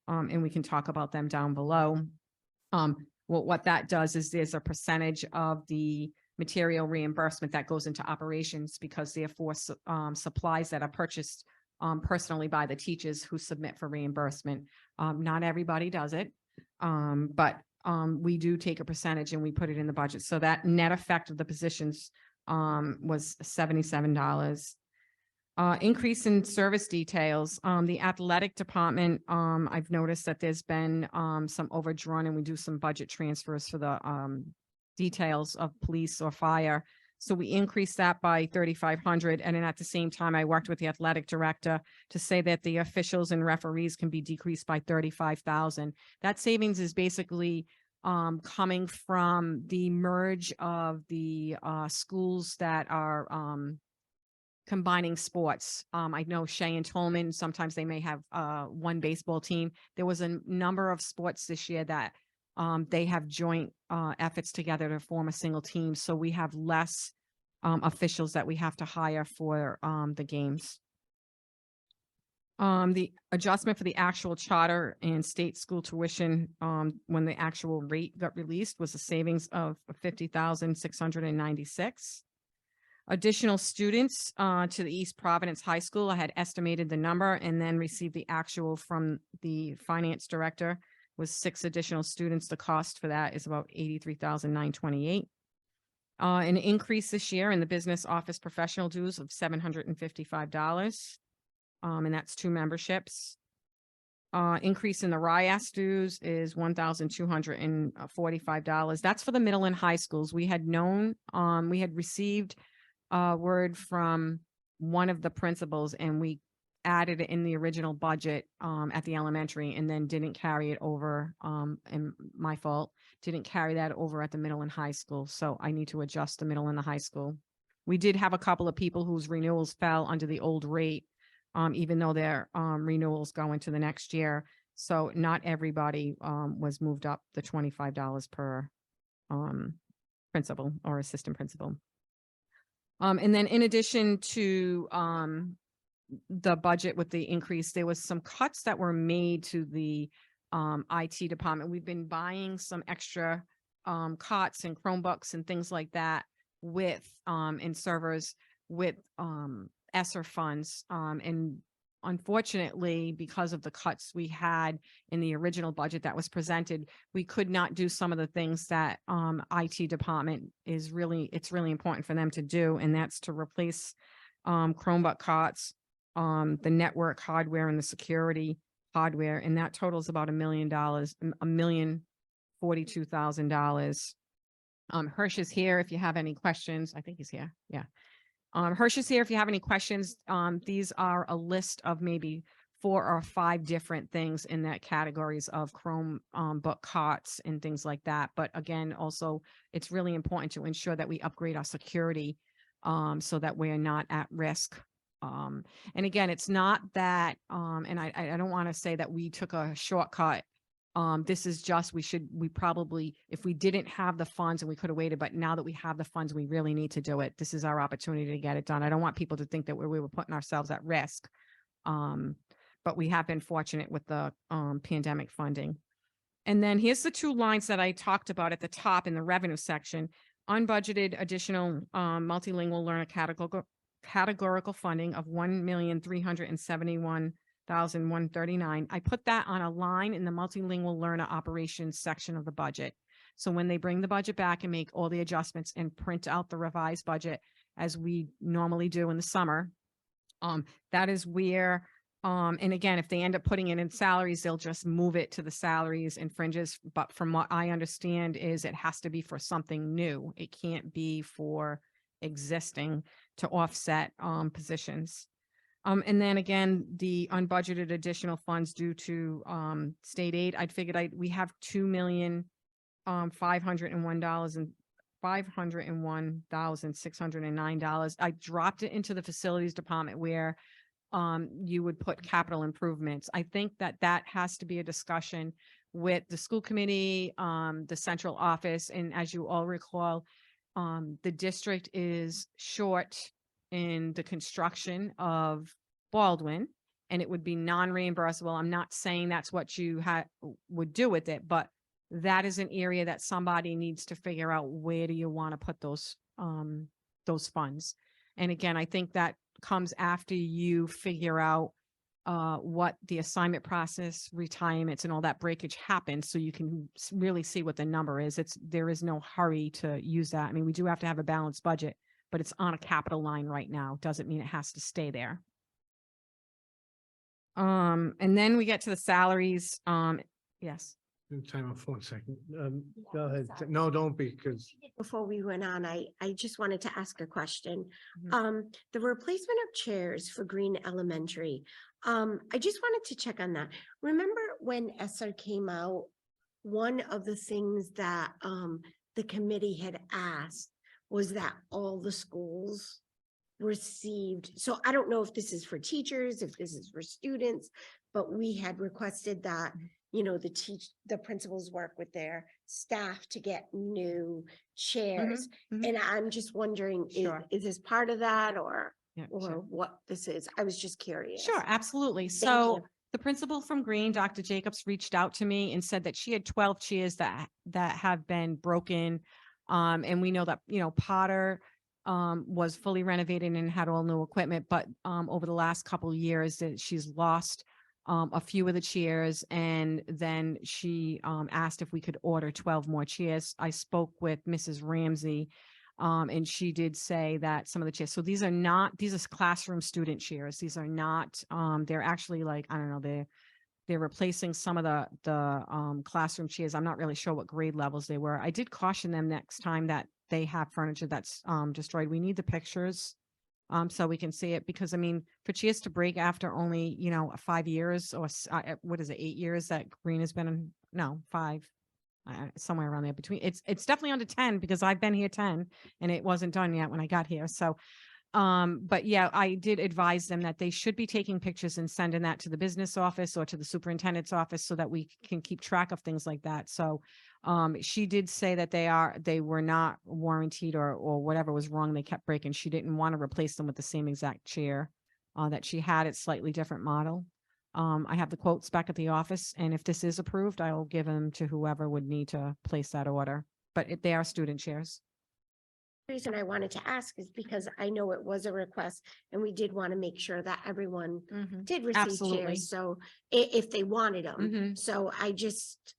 And we can talk about them down below. What that does is there's a percentage of the material reimbursement that goes into operations because therefore supplies that are purchased personally by the teachers who submit for reimbursement. Not everybody does it, but we do take a percentage and we put it in the budget. So that net effect of the positions was $77. Increase in service details. The athletic department, I've noticed that there's been some overdrawn and we do some budget transfers for the details of police or fire. So we increased that by 3,500. And then at the same time, I worked with the athletic director to say that the officials and referees can be decreased by 35,000. That savings is basically coming from the merge of the schools that are combining sports. I know Shea and Tolman, sometimes they may have one baseball team. There was a number of sports this year that they have joint efforts together to form a single team. So we have less officials that we have to hire for the games. The adjustment for the actual charter and state school tuition when the actual rate got released was a savings of 50,696. Additional students to the East Providence High School. I had estimated the number and then received the actual from the finance director was 6 additional students. The cost for that is about $83,928. An increase this year in the business office professional dues of $755. And that's 2 memberships. Increase in the RIAS dues is $1,245. That's for the middle and high schools. We had known, we had received word from one of the principals and we added it in the original budget at the elementary and then didn't carry it over, and my fault, didn't carry that over at the middle and high school. So I need to adjust the middle and the high school. We did have a couple of people whose renewals fell under the old rate, even though their renewals go into the next year. So not everybody was moved up the $25 per principal or assistant principal. And then in addition to the budget with the increase, there was some cuts that were made to the IT department. We've been buying some extra cots and Chromebooks and things like that with and servers with ESSER funds. And unfortunately, because of the cuts we had in the original budget that was presented, we could not do some of the things that IT department it's really important for them to do. And that's to replace Chromebook cots, the network hardware and the security hardware. And that totals about $1 million, $1,042,000. Hirsch is here if you have any questions. I think he's here. Yeah. Hirsch is here if you have any questions. These are a list of maybe 4 or 5 different things in that categories of Chromebook cots and things like that. But again, also, it's really important to ensure that we upgrade our security so that we're not at risk. And again, it's not that, and I don't want to say that we took a shortcut This is just, we probably, if we didn't have the funds and we could have waited, but now that we have the funds, we really need to do it. This is our opportunity to get it done. I don't want people to think that we were putting ourselves at risk. But we have been fortunate with the pandemic funding. And then here's the two lines that I talked about at the top in the revenue section. Unbudgeted additional multilingual learner categorical funding of $1,371,139. I put that on a line in the multilingual learner operations section of the budget. So when they bring the budget back and make all the adjustments and print out the revised budget as we normally do in the summer, that is where, and again, if they end up putting it in salaries, they'll just move it to the salaries and fringes. But from what I understand is it has to be for something new. It can't be for existing to offset positions. And then again, the unbudgeted additional funds due to state aid, I figured we have $2,501,609. I dropped it into the facilities department where you would put capital improvements. I think that has to be a discussion with the school committee, the central office. And as you all recall, the district is short in the construction of Baldwin, and it would be non-reimbursable. I'm not saying that's what you would do with it, but that is an area that somebody needs to figure out, where do you want to put those funds? And again, I think that comes after you figure out what the assignment process, retirements, and all that breakage happens, so you can really see what the number is. There is no hurry to use that. I mean, we do have to have a balanced budget, but it's on a capital line right now. Doesn't mean it has to stay there. And then we get to the salaries. Yes. Time out for 1 second. Go ahead. No, don't be, because Before we went on, I just wanted to ask a question. Mhm. The replacement of chairs for Green Elementary. I just wanted to check on that. Remember when ESSER came out, one of the things that the committee had asked was that all the schools received. So I don't know if this is for teachers, if this is for students, but we had requested that, you know, the principals work with their staff to get new chairs. Mhm. And I'm just wondering, Sure. is this part of that or Yeah, sure. what this is? I was just curious. Sure, absolutely. Thank So you. the principal from Green, Dr. Jacobs, reached out to me and said that she had 12 chairs that have been broken. And we know that, you know, Potter was fully renovated and had all new equipment, but over the last couple of years that she's lost a few of the chairs, and then she asked if we could order 12 more chairs. I spoke with Mrs. Ramsey, and she did say that some of the chairs, so these are classroom student chairs. These are not, they're actually like, I don't know, they're replacing some of the classroom chairs. I'm not really sure what grade levels they were. I did caution them next time that they have furniture that's destroyed. We need the pictures so we can see it, because I mean, for chairs to break after only, you know, 5 years or what is it, 8 years that Green has been in, no, 5, somewhere around there between. It's definitely under 10, because I've been here 10 and it wasn't done yet when I got here. So but yeah, I did advise them that they should be taking pictures and sending that to the business office or to the superintendent's office so that we can keep track of things like that. So she did say that they were not warranted or whatever was wrong. They kept breaking. She didn't want to replace them with the same exact chair that she had. It's slightly different model. I have the quotes back at the office, and if this is approved, I will give them to whoever would need to place that order. But they are student chairs. The reason I wanted to ask is because I know it was a request and we did want to make sure that everyone did receive Absolutely. chairs. So if they wanted them. Mhm. So I just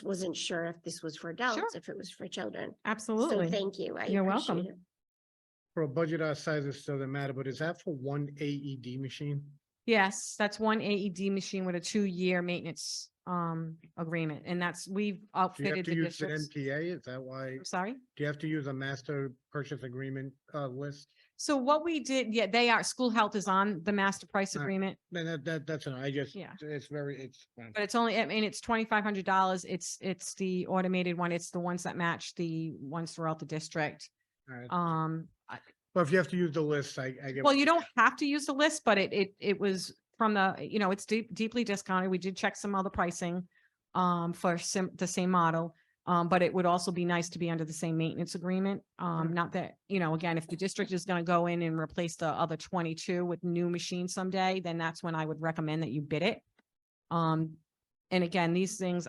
wasn't sure if this was for adults, if it was for children. So Absolutely. thank you. I You're welcome. appreciate it. for a budget our size, it doesn't matter, but is that for one AED machine? Yes, that's one AED machine with a 2-year maintenance agreement, and we've Do you have outfitted to the use the districts. NPA? Is that why? I'm sorry? Do you have to use a master purchase agreement list? So what we did, school health is on the master price All right. agreement, Then that's, I just, Yeah. it's. but it's only, I mean, it's $2,500. It's the automated one. It's the ones that match the ones throughout the district. All right. But if you have to use the list, I get. Well, you don't have to use the list, but it was from the, it's deeply discounted. We did check some other pricing. for the same model. But it would also be nice to be under the same maintenance agreement. Not that, you know, again, if the district is gonna go in and replace the other 22 with new machines someday, then that's when I would recommend that you bid it. And again, these things,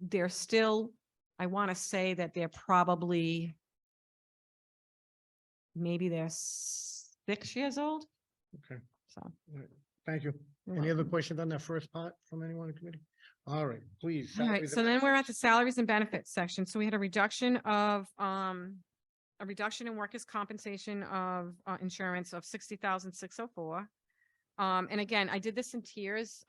they're still, I want to say that they're probably maybe they're 6 years old. Okay, So. thank you. you're Any other welcome. questions on that first part from anyone in the committee? All right, please. All right, salaries so and then we're at benefits. the salaries and benefits section. So we had a reduction of, a reduction in workers' compensation of, insurance of 60,604. And again, I did this in tiers.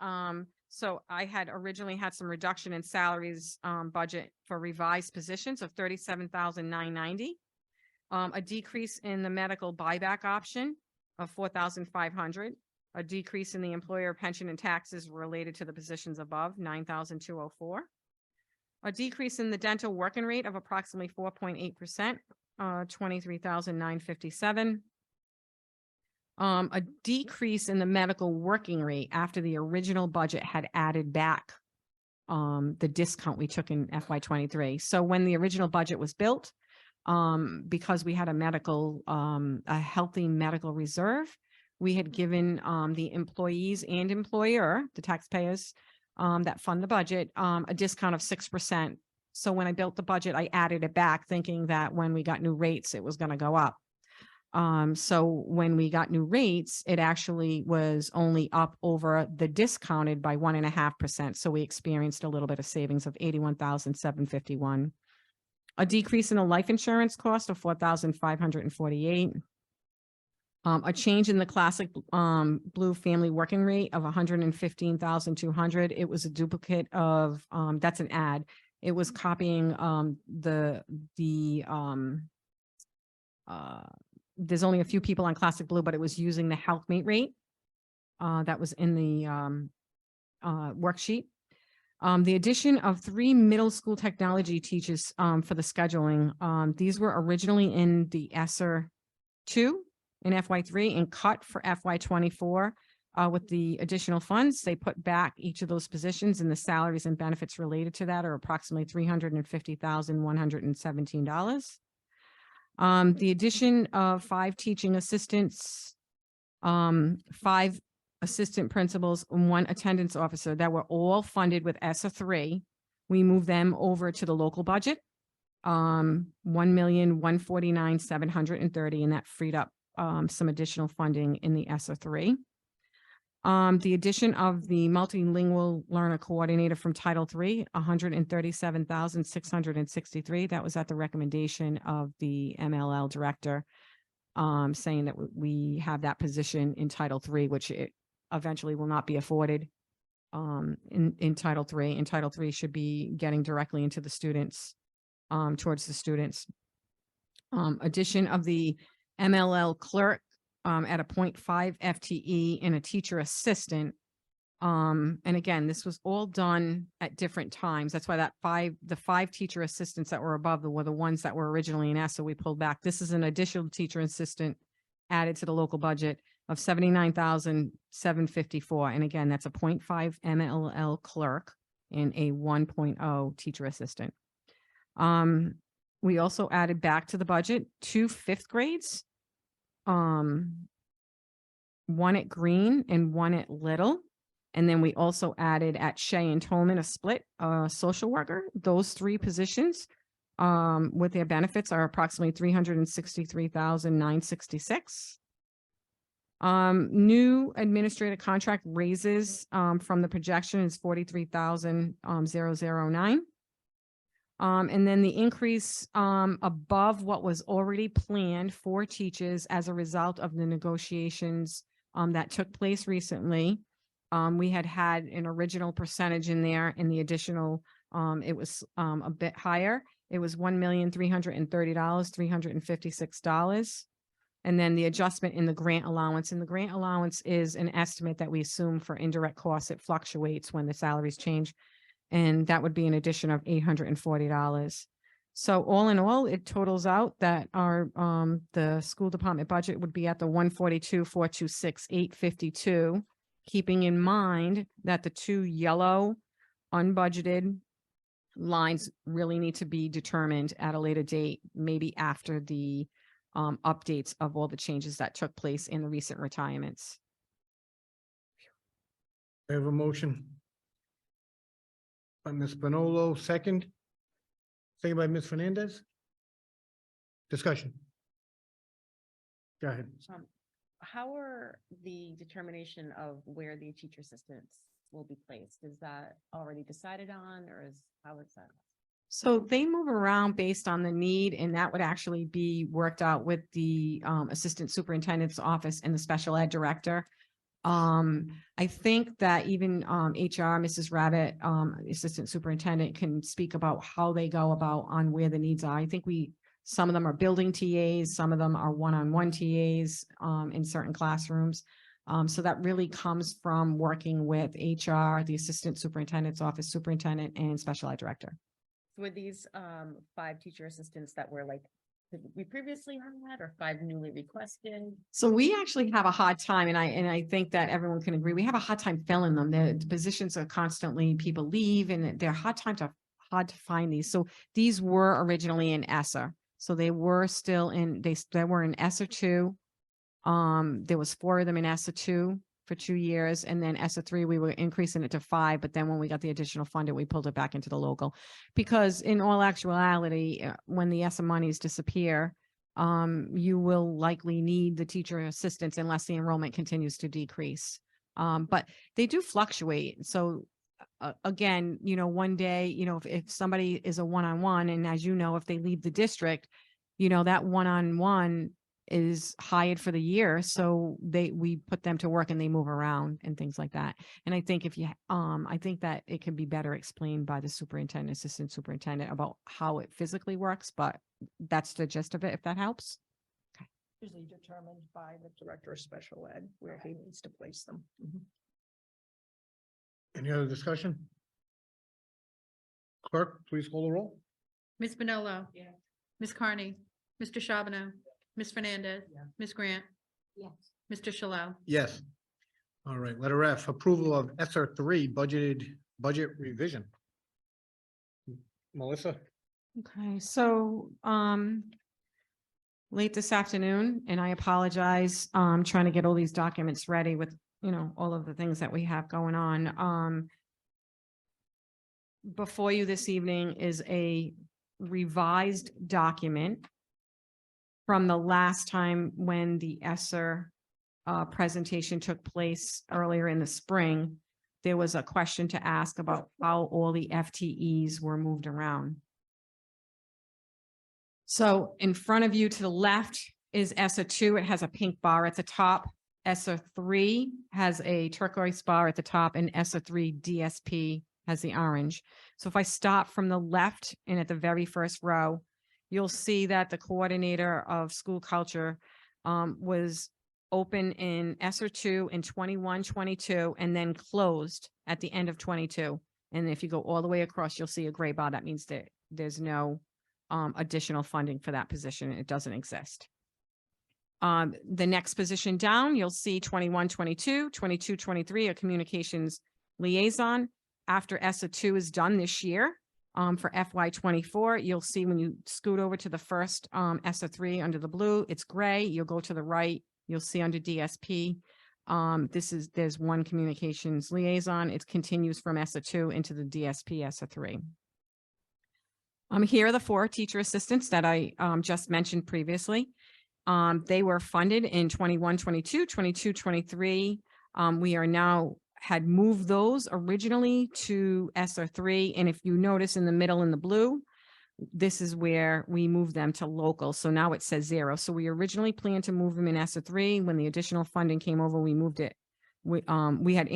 So I had originally had some reduction in salaries, budget for revised positions of 37,990. A decrease in the medical buyback option of 4,500. A decrease in the employer pension and taxes related to the positions above, 9,204. A decrease in the dental working rate of approximately 4.8%, 23,957. A decrease in the medical working rate after the original budget had added back the discount we took in FY '23. So when the original budget was built, because we had a healthy medical reserve, we had given the employees and employer, the taxpayers that fund the budget, a discount of 6%. So when I built the budget, I added it back thinking that when we got new rates, it was going to go up. So when we got new rates, it actually was only up over the discounted by 1.5%. So we experienced a little bit of savings of 81,751. A decrease in the life insurance cost of 4,548. A change in the classic blue family working rate of 115,200. It was a duplicate of that's an ad. It was copying there's only a few people on classic blue, but it was using the health mate rate that was in the worksheet. The addition of 3 middle school technology teachers for the scheduling. These were originally in the ESSER 2 in FY3 and cut for FY24 with the additional funds. They put back each of those positions, and the salaries and benefits related to that are approximately $350,117. The addition of 5 teaching assistants, 5 assistant principals, and 1 attendance officer that were all funded with ESSER 3. We moved them over to the local budget, $1,149,730, and that freed up some additional funding in the ESSER 3. The addition of the multilingual learner coordinator from Title III, $137,663. That was at the recommendation of the MLL director, saying that we have that position in Title III, which it eventually will not be afforded in Title III. And Title III should be getting directly into the students, towards the students. Addition of the MLL clerk at a 0.5 FTE and a teacher assistant. And again, this was all done at different times. That's why the 5 teacher assistants that were above were the ones that were originally in ESSER. We pulled back. This is an additional teacher assistant added to the local budget of $79,754. And again, that's a 0.5 MLL clerk and a 1.0 teacher assistant. We also added back to the budget 2 5th grades. 1 at Green and 1 at Little. And then we also added at Shea and Tolman a split social worker. Those 3 positions with their benefits are approximately $363,966. New administrative contract raises from the projection is $43,009. And then the increase above what was already planned for teachers as a result of the negotiations that took place recently. We had an original percentage in there, and the additional, it was a bit higher. It was $1,330,000, $356. And then the adjustment in the grant allowance, and the grant allowance is an estimate that we assume for indirect costs. It fluctuates when the salaries change. And that would be an addition of $840. So all in all, it totals out that our the school department budget would be at the $142,426,852, keeping in mind that the 2 yellow unbudgeted lines really need to be determined at a later date, maybe after the updates of all the changes that took place in the recent retirements. I have a motion by Ms. Bonolo, second. Second by Ms. Fernandez. Discussion. Go ahead. How are the determination of where the teacher assistants will be placed? Is that already decided on, or how is that? So they move around based on the need, and that would actually be worked out with the Assistant Superintendent's Office and the Special Ed Director. I think that even HR, Mrs. Rabbit, Assistant Superintendent, can speak about how they go about on where the needs are. I think some of them are building TAs, some of them are one-on-one TAs in certain classrooms. So that really comes from working with HR, the Assistant Superintendent's Office, Superintendent, and Special Ed Director. Were these 5 teacher assistants that were like, that we previously had, or 5 newly requested? So we actually have a hard time, and I think that everyone can agree, we have a hard time filling them. The positions are constantly, people leave, and they're hard to find these. So these were originally in ESSER. So they were still in, they were in ESSER 2. There was 4 of them in ESSER 2 for 2 years, and then ESSER 3, we were increasing it to 5, but then when we got the additional funding, we pulled it back into the local. Because in all actuality, when the ESSER monies disappear, you will likely need the teacher assistants unless the enrollment continues to decrease. But they do fluctuate. So again, one day, if somebody is a one-on-one, and as you know, if they leave the district, that one-on-one is hired for the year. So we put them to work and they move around and things like that. And I think I think that it can be better explained by the superintendent, assistant superintendent about how it physically works, but that's the gist of it, if that helps. Usually determined by the Director of Special Ed where he needs to place them. Mhm. Any other discussion? Clerk, please call the roll. Ms. Bonolo. Ms. Carney, Mr. Charbonneau, Ms. Fernandez, Ms. Grant, Yes. Mr. Shallow. Yes. All right, letter F, approval of ESSER 3 budget revision. Melissa? Okay, so, late this afternoon, and I apologize, trying to get all these documents ready with, all of the things that we have going on. Before you this evening is a revised document from the last time when the ESSER presentation took place earlier in the spring. There was a question to ask about how all the FTEs were moved around. So in front of you to the left is ESSER 2. It has a pink bar at the top. ESSER 3 has a turquoise bar at the top, and ESSER 3 DSP has the orange. So if I start from the left and at the very first row, you'll see that the coordinator of school culture was open in ESSER 2 in 21-22 and then closed at the end of 22. And if you go all the way across, you'll see a gray bar. That means that there's no additional funding for that position. It doesn't exist. The next position down, you'll see 21-22, 22-23, a communications liaison. After ESSER 2 is done this year, for FY24, you'll see when you scoot over to the first ESSER 3 under the blue, it's gray. You'll go to the right, you'll see under DSP. There's one communications liaison. It continues from ESSER 2 into the DSP ESSER 3. Here are the 4 teacher assistants that I just mentioned previously. They were funded in 21-22, 22-23. We are now had moved those originally to ESSER 3. And if you notice in the middle in the blue, this is where we moved them to local. So now it says 0. So we originally planned to move them in ESSER 3. When the additional funding came over, we moved it. We had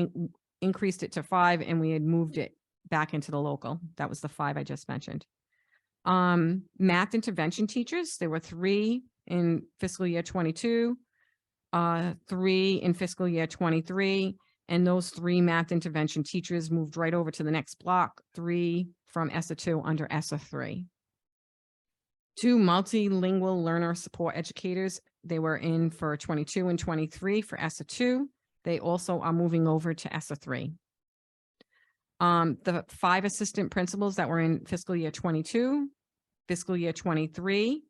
increased it to 5 and we had moved it back into the local. That was the 5 I just mentioned. Math intervention teachers, there were 3 in fiscal year 22, 3 in fiscal year 23. And those 3 math intervention teachers moved right over to the next block, 3 from ESSER 2 under ESSER 3. 2 multilingual learner support educators, they were in for 22 and 23 for ESSER 2. They also are moving over to ESSER 3. The 5 assistant principals that were in fiscal year 22, fiscal year 23.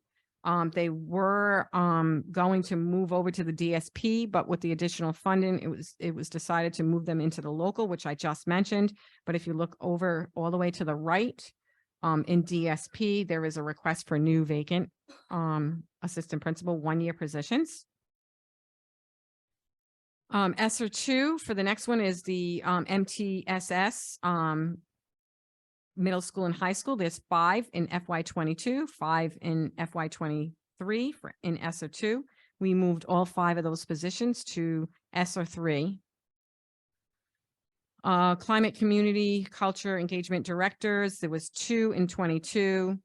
They were going to move over to the DSP, but with the additional funding, it was decided to move them into the local, which I just mentioned. But if you look over all the way to the right, in DSP, there is a request for new vacant assistant principal 1-year positions. ESER 2 for the next one is the MTSS middle school and high school. There's 5 in FY 22, 5 in FY 23 in ESER 2. We moved all 5 of those positions to ESER 3. Climate, community, culture, engagement directors, there was 2 in 22.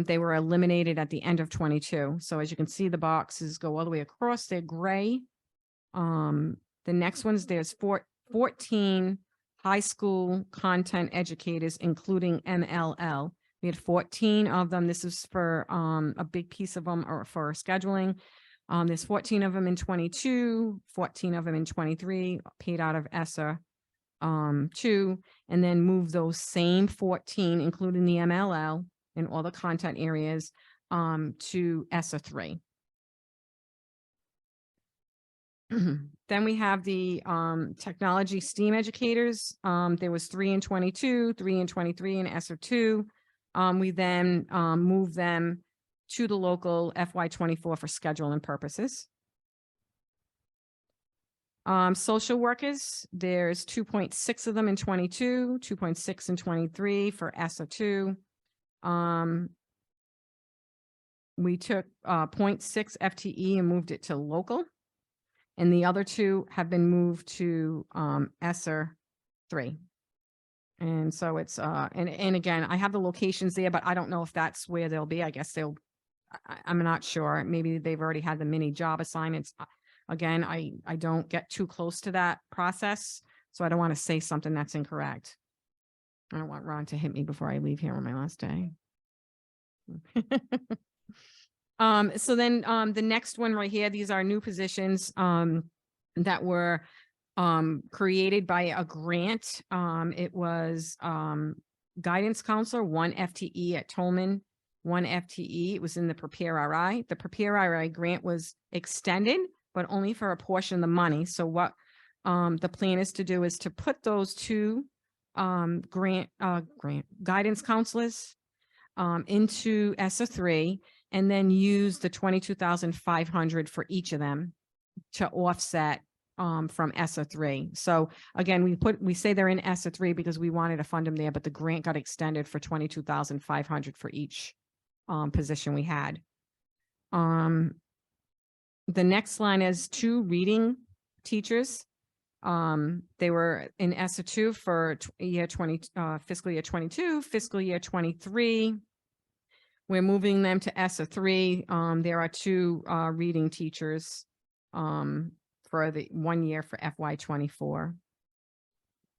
They were eliminated at the end of 22. So as you can see, the boxes go all the way across. They're gray. The next ones, there's 14 high school content educators, including MLL. We had 14 of them. This is for a big piece of them or for scheduling. There's 14 of them in 22, 14 of them in 23, paid out of ESER 2, and then move those same 14, including the MLL and all the content areas, to ESER 3. Then we have the technology STEAM educators. There was 3 in 22, 3 in 23 in ESER 2. We then moved them to the local FY 24 for scheduling purposes. Social workers, there's 2.6 of them in 22, 2.6 in 23 for ESER 2. We took 0.6 FTE and moved it to local. And the other 2 have been moved to ESER 3. And so it's, and again, I have the locations there, but I don't know if that's where they'll be. I guess I'm not sure. Maybe they've already had the mini job assignments. Again, I don't get too close to that process, so I don't want to say something that's incorrect. I don't want Ron to hit me before I leave here on my last day. So then the next one right here, these are new positions that were created by a grant. It was guidance counselor, 1 FTE at Tolman, 1 FTE. It was in the Prepare RI. The Prepare RI grant was extended, but only for a portion of the money. So what the plan is to do is to put those 2 guidance counselors into ESER 3, and then use the 22,500 for each of them to offset from ESER 3. So again, we say they're in ESER 3 because we wanted to fund them there, but the grant got extended for 22,500 for each position we had. The next line is 2 reading teachers. They were in ESER 2 for fiscal year 22, fiscal year 23. We're moving them to ESER 3. There are 2 reading teachers for the 1 year for FY 24.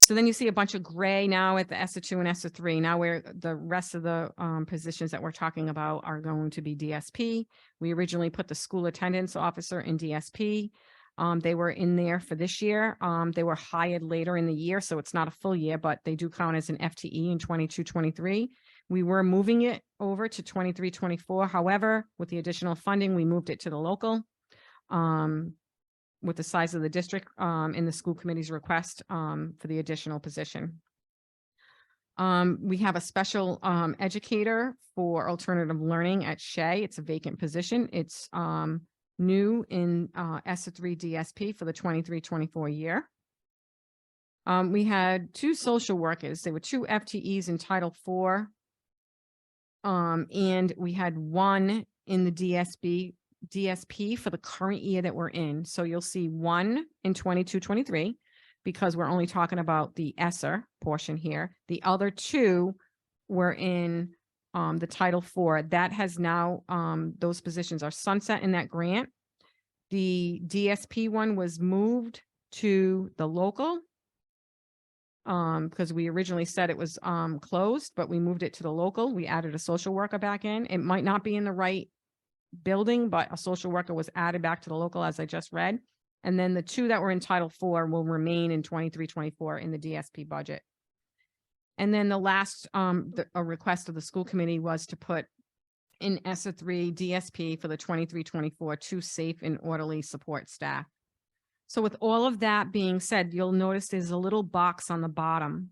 So then you see a bunch of gray now at the ESER 2 and ESER 3. Now where the rest of the positions that we're talking about are going to be DSP. We originally put the school attendance officer in DSP. They were in there for this year. They were hired later in the year, so it's not a full year, but they do count as an FTE in 22, 23. We were moving it over to 23, 24. However, with the additional funding, we moved it to the local with the size of the district in the school committee's request for the additional position. We have a special educator for alternative learning at Shea. It's a vacant position. It's new in ESER 3 DSP for the 23-24 year. We had 2 social workers. There were 2 FTEs in Title IV. And we had 1 in the DSP for the current year that we're in. So you'll see 1 in 22-23 because we're only talking about the ESER portion here. The other 2 were in the Title IV. That has now, those positions are sunset in that grant. The DSP one was moved to the local because we originally said it was closed, but we moved it to the local. We added a social worker back in. It might not be in the right building, but a social worker was added back to the local, as I just read. And then the 2 that were in Title IV will remain in 23-24 in the DSP budget. And then the last, a request of the school committee was to put in ESER 3 DSP for the 23-24 2 safe and orderly support staff. So with all of that being said, you'll notice there's a little box on the bottom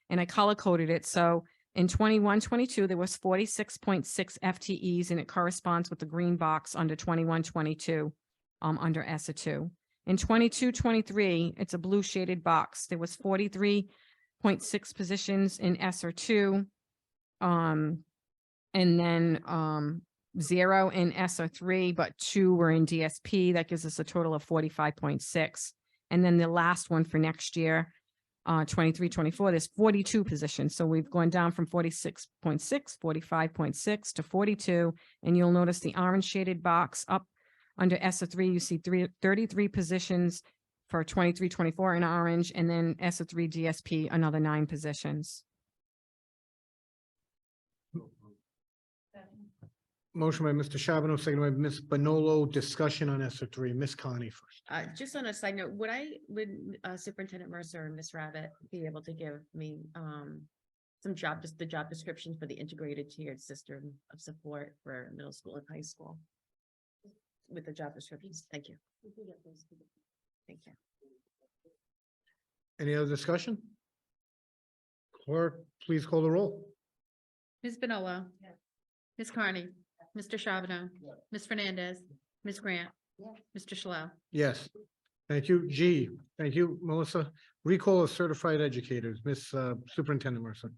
and I color coded it. So in 21-22 there was 46.6 FTEs and it corresponds with the green box under 21-22 under ESER 2. In 22-23, it's a blue shaded box. There was 43.6 positions in ESER 2. And then 0 in ESER 3, but 2 were in DSP. That gives us a total of 45.6. And then the last one for next year, 23-24, there's 42 positions. So we've gone down from 46.6, 45.6 to 42. And you'll notice the orange shaded box up under ESER 3, you see 33 positions for 23-24 in orange, and then ESER 3 DSP, another 9 positions. Motion by Mr. Charbonneau, second by Ms. Bonolo. Discussion on ESER 3. Ms. Connie first. Just on a side note, would Superintendent Mercer and Ms. Rabbit be able to give me the job descriptions for the integrated tiered system of support for middle school and high school? With the job descriptions. Thank you. Thank you. Any other discussion? Clerk, please call the roll. Ms. Bonolo. Ms. Carney. Mr. Charbonneau. Ms. Fernandez. Ms. Grant. Mr. Shalala. Yes. Thank you. G, thank you, Melissa. Recall of certified educators, Ms. Superintendent Mercer.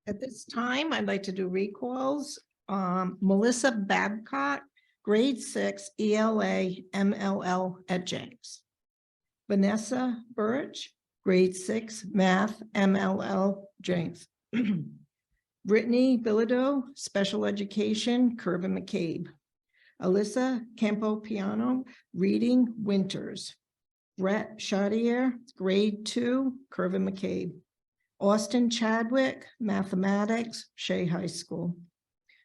At this time, I'd like to do recalls. Melissa Babcock, grade 6 ELA MLL at Jenks. Vanessa Birch, grade 6 math MLL Jenks. Brittany Bilodeau, special education, Kirby McCabe. Alyssa Campopiano, reading Winters. Brett Chaudier, grade 2, Kirby McCabe. Austin Chadwick, mathematics, Shea High School.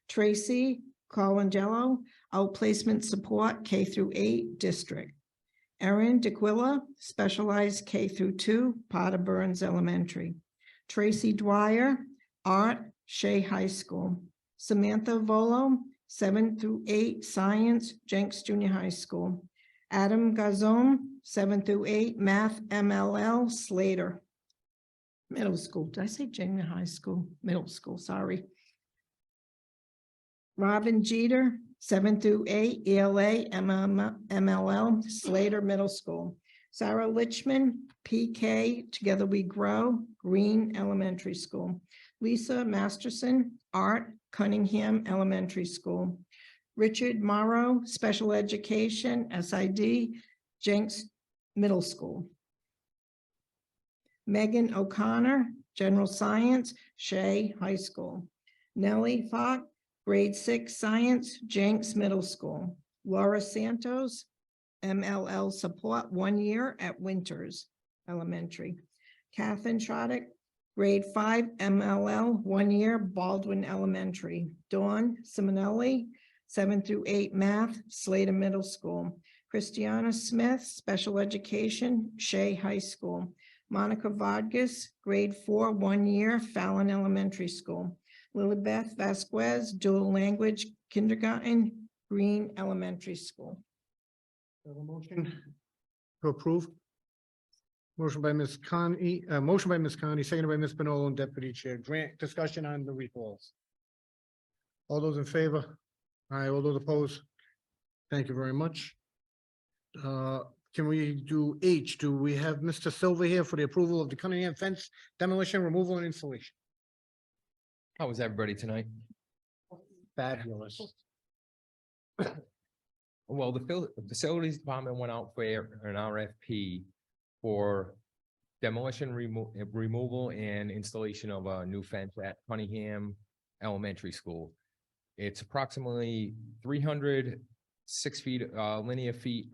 Tracy Colangello, outplacement support, K-8 district. Erin DeQuilla, specialized K-2, Potter Burns Elementary. Tracy Dwyer, art, Shea High School. Samantha Volo, 7-8 science, Jenks Junior High School. Adam Gazon, 7-8 math, MLL, Slater Middle School. Did I say junior high school? Middle school, sorry. Robin Jeter, 7-8 ELA, MLL, Slater Middle School. Sarah Lichman, PK, Together We Grow, Green Elementary School. Lisa Masterson, art, Cunningham Elementary School. Richard Morrow, special education, SID, Jenks Middle School. Megan O'Connor, general science, Shea High School. Nellie Falk, grade 6 science, Jenks Middle School. Laura Santos, MLL support 1 year at Winters Elementary. Catherine Shoddick, grade 5 MLL 1 year, Baldwin Elementary. Dawn Simonelli, 7-8 math, Slater Middle School. Christiana Smith, special education, Shea High School. Monica Vargas, grade 4, 1 year, Fallon Elementary School. Lilibeth Vasquez, dual language, kindergarten, Green Elementary School. Have a motion to approve. Motion by Ms. Connie, seconded by Ms. Bonolo and Deputy Chair Grant. Discussion on the recalls. All those in favor? Aye, all those opposed? Thank you very much. Can we do H? Do we have Mr. Silva here for the approval of the Cunningham fence demolition, removal, and installation? How is everybody tonight? Fabulous. Well, the facilities department went out for an RFP for demolition, removal and installation of a new fence at Cunningham Elementary School. It's approximately 306 linear feet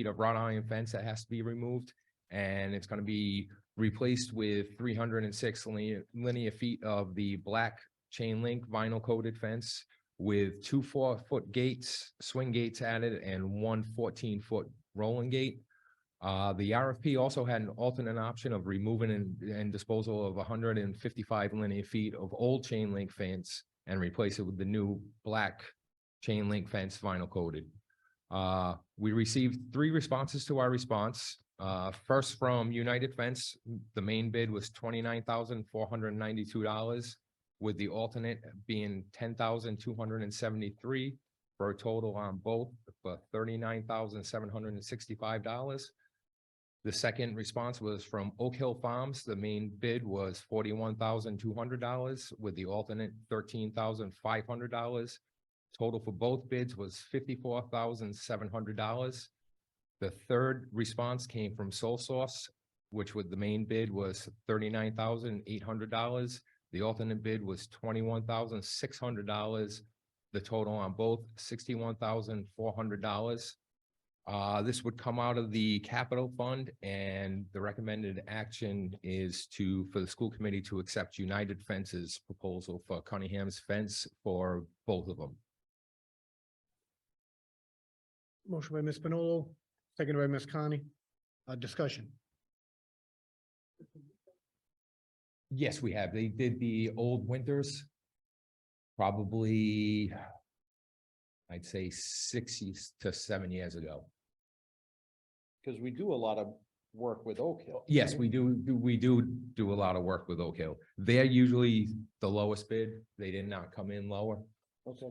of wrought iron fence that has to be removed. And it's going to be replaced with 306 linear feet of the black chain link vinyl coated fence with 2 4-foot gates, swing gates added, and 1 14-foot rolling gate. The RFP also had an alternate option of removing and disposal of 155 linear feet of old chain link fence and replace it with the new black chain link fence vinyl coated. We received 3 responses to our response. First from United Fence, the main bid was $29,492, with the alternate being $10,273 for a total on both for $39,765. The second response was from Oak Hill Farms. The main bid was $41,200, with the alternate $13,500. Total for both bids was $54,700. The third response came from Sole Source, which with the main bid was $39,800. The alternate bid was $21,600. The total on both $61,400. This would come out of the capital fund, and the recommended action is for the school committee to accept United Fence's proposal for Cunningham's fence for both of them. Motion by Ms. Manolo, seconded by Ms. Connie. Discussion. Yes, we have. They did the old winters. Probably, I'd say 6 to 7 years ago. Because we do a lot of work with Oak Hill. Yes, we do a lot of work with Oak Hill. They're usually the lowest bid. They did not come in lower. Okay.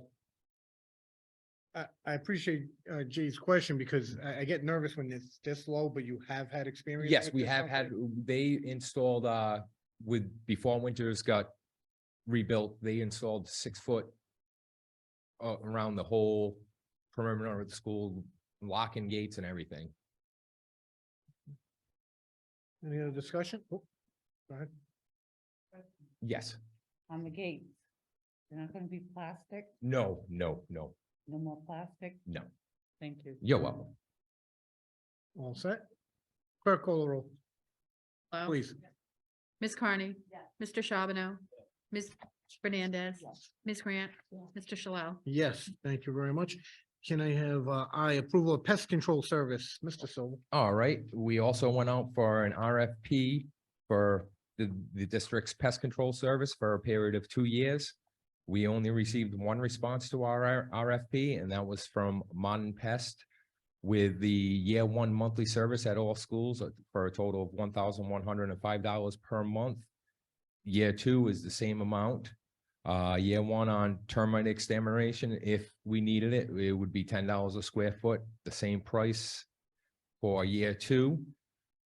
I appreciate Jay's question because I get nervous when it's this low, but you have had experience. Yes, with we this have had, company? they installed, before winters got rebuilt, they installed 6-foot around the whole perimeter of the school, locking gates and everything. Any other discussion? Oh, go ahead. Yes, On the gates, they're not gonna be plastic, no. no more plastic? No. Thank you. You're welcome. All set? Clerk call the roll, Hello? please. Ms. Carney? Mr. Charbonneau? Ms. Fernandez? Ms. Grant? Mr. Shalal? Yes, thank you very much. Can I have, approval of pest control service, Mr. Silva? All right, we also went out for an RFP for the district's pest control service for a period of 2 years. We only received 1 response to our RFP, and that was from Modern Pest with the year 1 monthly service at all schools for a total of $1,105 per month. Year 2 is the same amount. Year 1 on termite extermination, if we needed it, it would be $10 a square foot, the same price for year 2.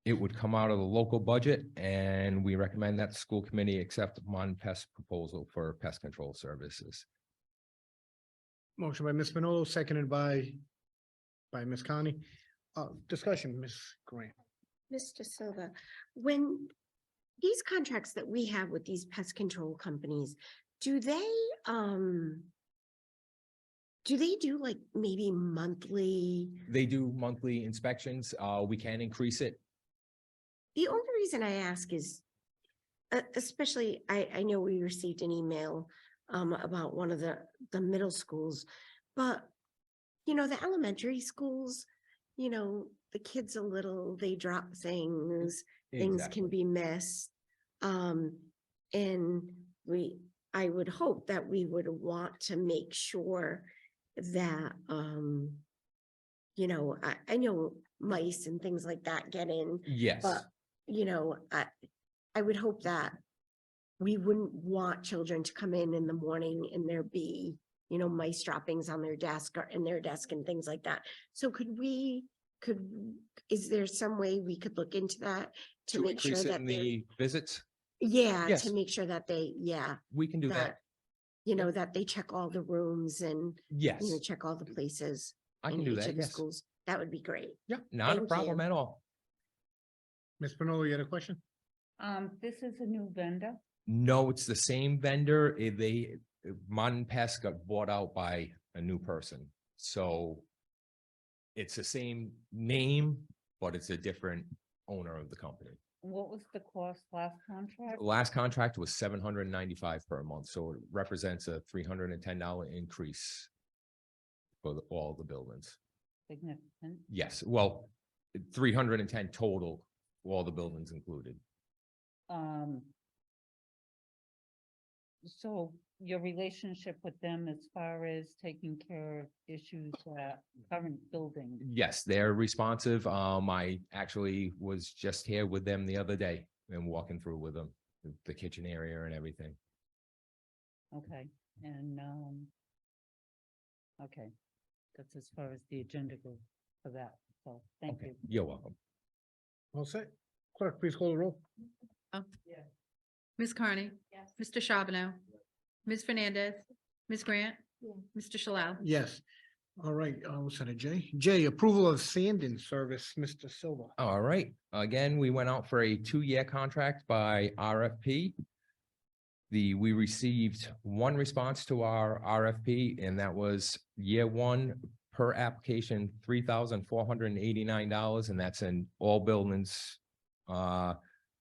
It would come out of the local budget, and we recommend that the school committee accept Mon Pest proposal for pest control services. Motion by Ms. Manolo, seconded by Ms. Connie. Discussion, Ms. Grant. Mr. Silva, when these contracts that we have with these pest control companies, do they do like maybe monthly? They do monthly inspections. We can increase it. The only reason I ask is, especially, I know we received an email about one of the middle schools, but you know, the elementary schools, you know, the kids they drop things, things can be missed. And I would hope that we would want to make sure that, you know, I know mice and things like that get in, Yes. but you know, I would hope that we wouldn't want children to come in the morning and there be, you know, mice droppings on their desk or in their desk and things like that. So is there some way we could look into that to make sure increase it that in the visits, to Yes. make sure that we can do that. you know, that they check all the rooms and, Yes, you know, check all the places I can in do each that. of the Yes. schools. That would be great. Yeah, not a Thank problem you. at all. Ms. Manolo, you had a question? This is a new vendor. No, it's the same vendor. Modern Pest got bought out by a new person. So it's the same name, but it's a different owner of the company. What was the cost last contract? Last contract was $795 per month, so it represents a $310 increase for all the buildings. Significant. Yes, well, 310 total, all the buildings included. So your relationship with them as far as taking care of issues at current building? Yes, they're responsive. I actually was just here with them the other day and walking through with them, the kitchen area and everything. Okay, and, okay, that's as far as the agenda goes for that, so thank Okay, you. you're welcome. All set. Clerk, please call the roll. Ms. Carney. Yes. Mr. Charbonneau. Ms. Fernandez. Ms. Grant. Mr. Shalal. Yes. All right, what's that, J? J, approval of sanding service, Mr. Silva. All right, again, we went out for a 2-year contract by RFP. We received one response to our RFP, and that was year 1 per application, $3,489, and that's in all buildings.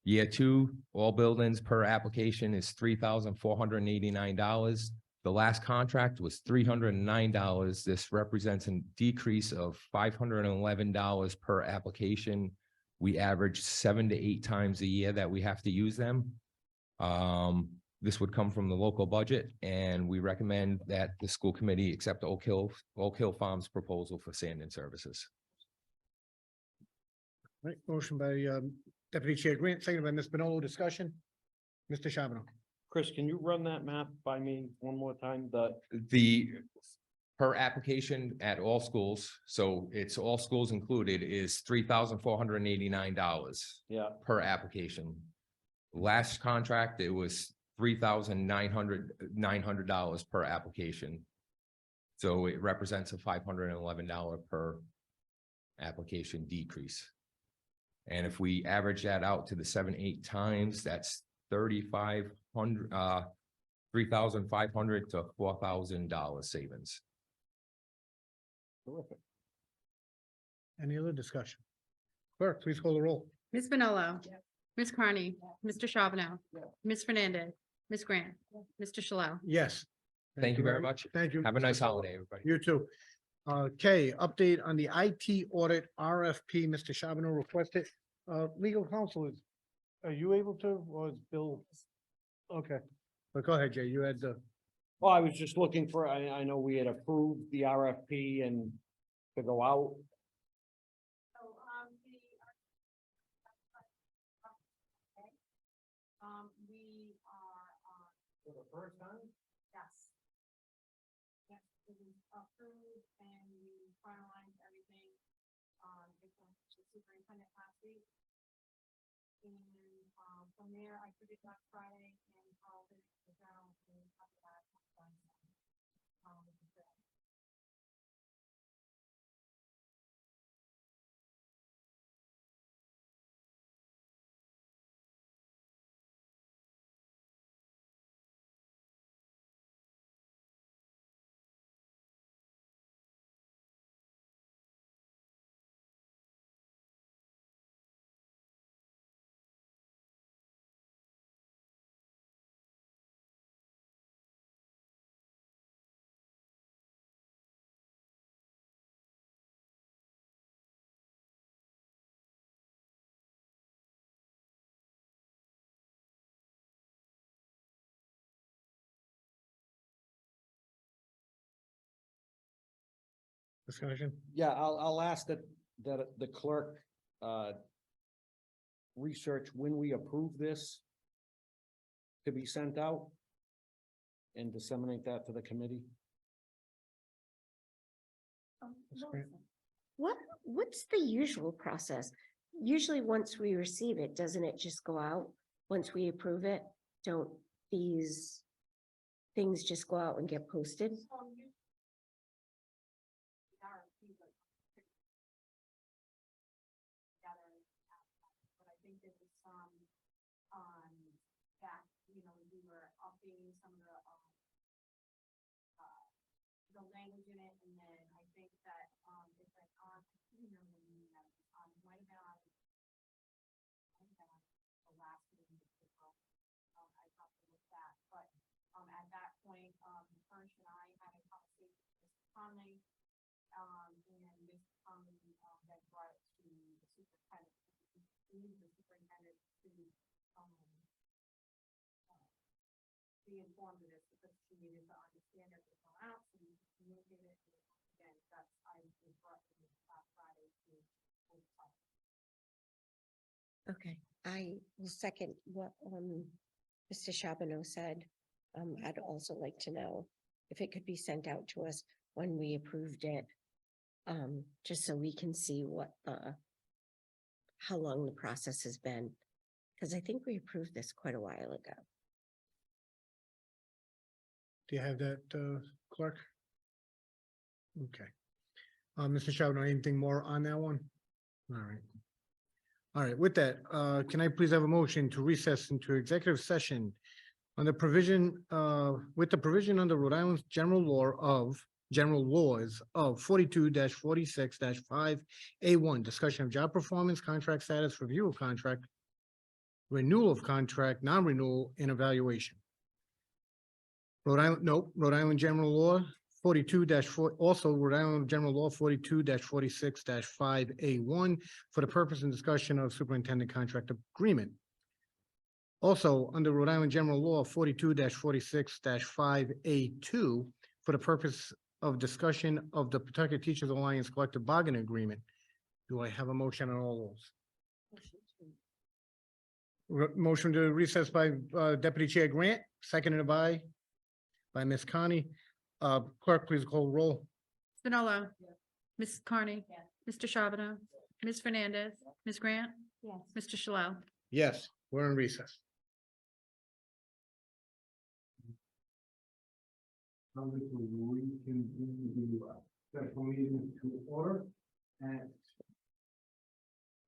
Year 2, all buildings per application is $3,489. The last contract was $309. This represents a decrease of $511 per application. We average 7 to 8 times a year that we have to use them. This would come from the local budget, and we recommend that the school committee accept Oak Hill Farms proposal for sanding services. Right, motion by Deputy Chair Grant, seconded by Ms. Manolo. Discussion. Mr. Charbonneau. Chris, can you run that map by me one more time? The per application at all schools, so it's all schools included, is $3,489 Yeah, per application. Last contract, it was $3,900 per application. So it represents a $511 per application decrease. And if we average that out to the 7, 8 times, that's $3,500 to $4,000 savings. terrific. Any other discussion? Clerk, please call the roll. Ms. Manolo. Ms. Carney. Mr. Charbonneau. Ms. Fernandez. Ms. Grant. Mr. Shalal. Yes. Thank you very much. Thank you. Have a Mr. nice Silva. holiday, everybody. You too. K, update on the IT audit RFP, Mr. Charbonneau requested. Legal counsel, are you able to, or is Bill? Okay, but go ahead, Jay, you had the, Well, I was just looking for, I know we had approved the RFP and to go out. So, we are, For the first time? yes. Yes, it was approved and we finalized everything, with the superintendent last week. And, from there, I took it last Friday and called it down and after that, discussion. Yeah, I'll ask that the clerk, research when we approve this to be sent out and disseminate that to the committee. That's great. What's the usual process? Usually, once we receive it, doesn't it just go out? Once we approve it, don't these things just go out and get posted? But I think there was some, that, you know, we were updating some of the language in it, and then I think that, it's like, you know, when we, might have been on, I think that the last meeting, I talked about that, but, at that point, Hirsch and I had a conversation with Mr. Conley, and Mr. Conley, then brought it to the need the superintendent to, be informed of this because she needed to understand it to go out, so we communicated it. Again, that's, I was brought to this last Friday to. Okay, I will second what Mr. Charbonneau said. I'd also like to know if it could be sent out to us when we approved it. Just so we can see what how long the process has been. Because I think we approved this quite a while ago. Do you have that, clerk? Okay. Mr. Charbonneau, anything more on that one? All right. All right, with that, can I please have a motion to recess into executive session on the provision, with the provision under Rhode Island's general laws of 42-46-5A1, discussion of job performance, contract status, review of contract, renewal of contract, non-renewal, and evaluation. Rhode Island General Law 42-4, also Rhode Island General Law 42-46-5A1 for the purpose and discussion of superintendent contract agreement. Also, under Rhode Island General Law 42-46-5A2 for the purpose of discussion of the Pawtucket Teachers Alliance collective bargaining agreement. Do I have a motion on all those? Motion to recess by Deputy Chair Grant, seconded by Ms. Connie. Clerk, please call the roll. Spinello. Ms. Carney. Mr. Charbonneau. Ms. Fernandez. Ms. Grant. Yes. Mr. Shallow. Yes, we're in recess. Special meeting to order at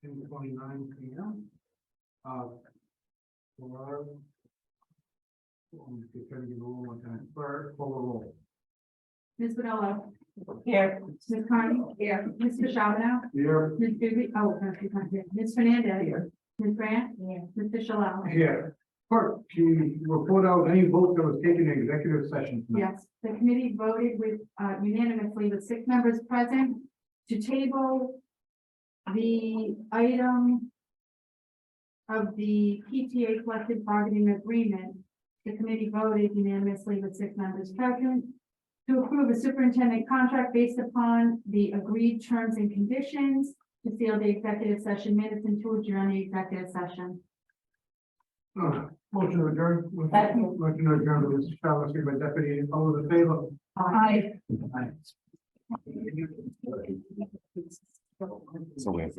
10:29 p.m. Ms. Spinello. Here. Ms. Carney. Here. Mr. Charbonneau. Here. Ms. Bibby, oh, no, she's not here. Ms. Fernandez. Here. Ms. Grant. Here. Mr. Shallow. Here. Clerk, can you report out any vote that was taken in executive session tonight? Yes, the committee voted with unanimously with 6 members present to table the item of the PTA collective bargaining agreement. The committee voted unanimously with 6 members present to approve a superintendent contract based upon the agreed terms and conditions, to seal the executive session minutes and to adjourn the executive session. Motion to adjourn. Second. Motion to adjourn by Mr. Shallow, seconded by Deputy, all those in favor? Aye. Aye. So we have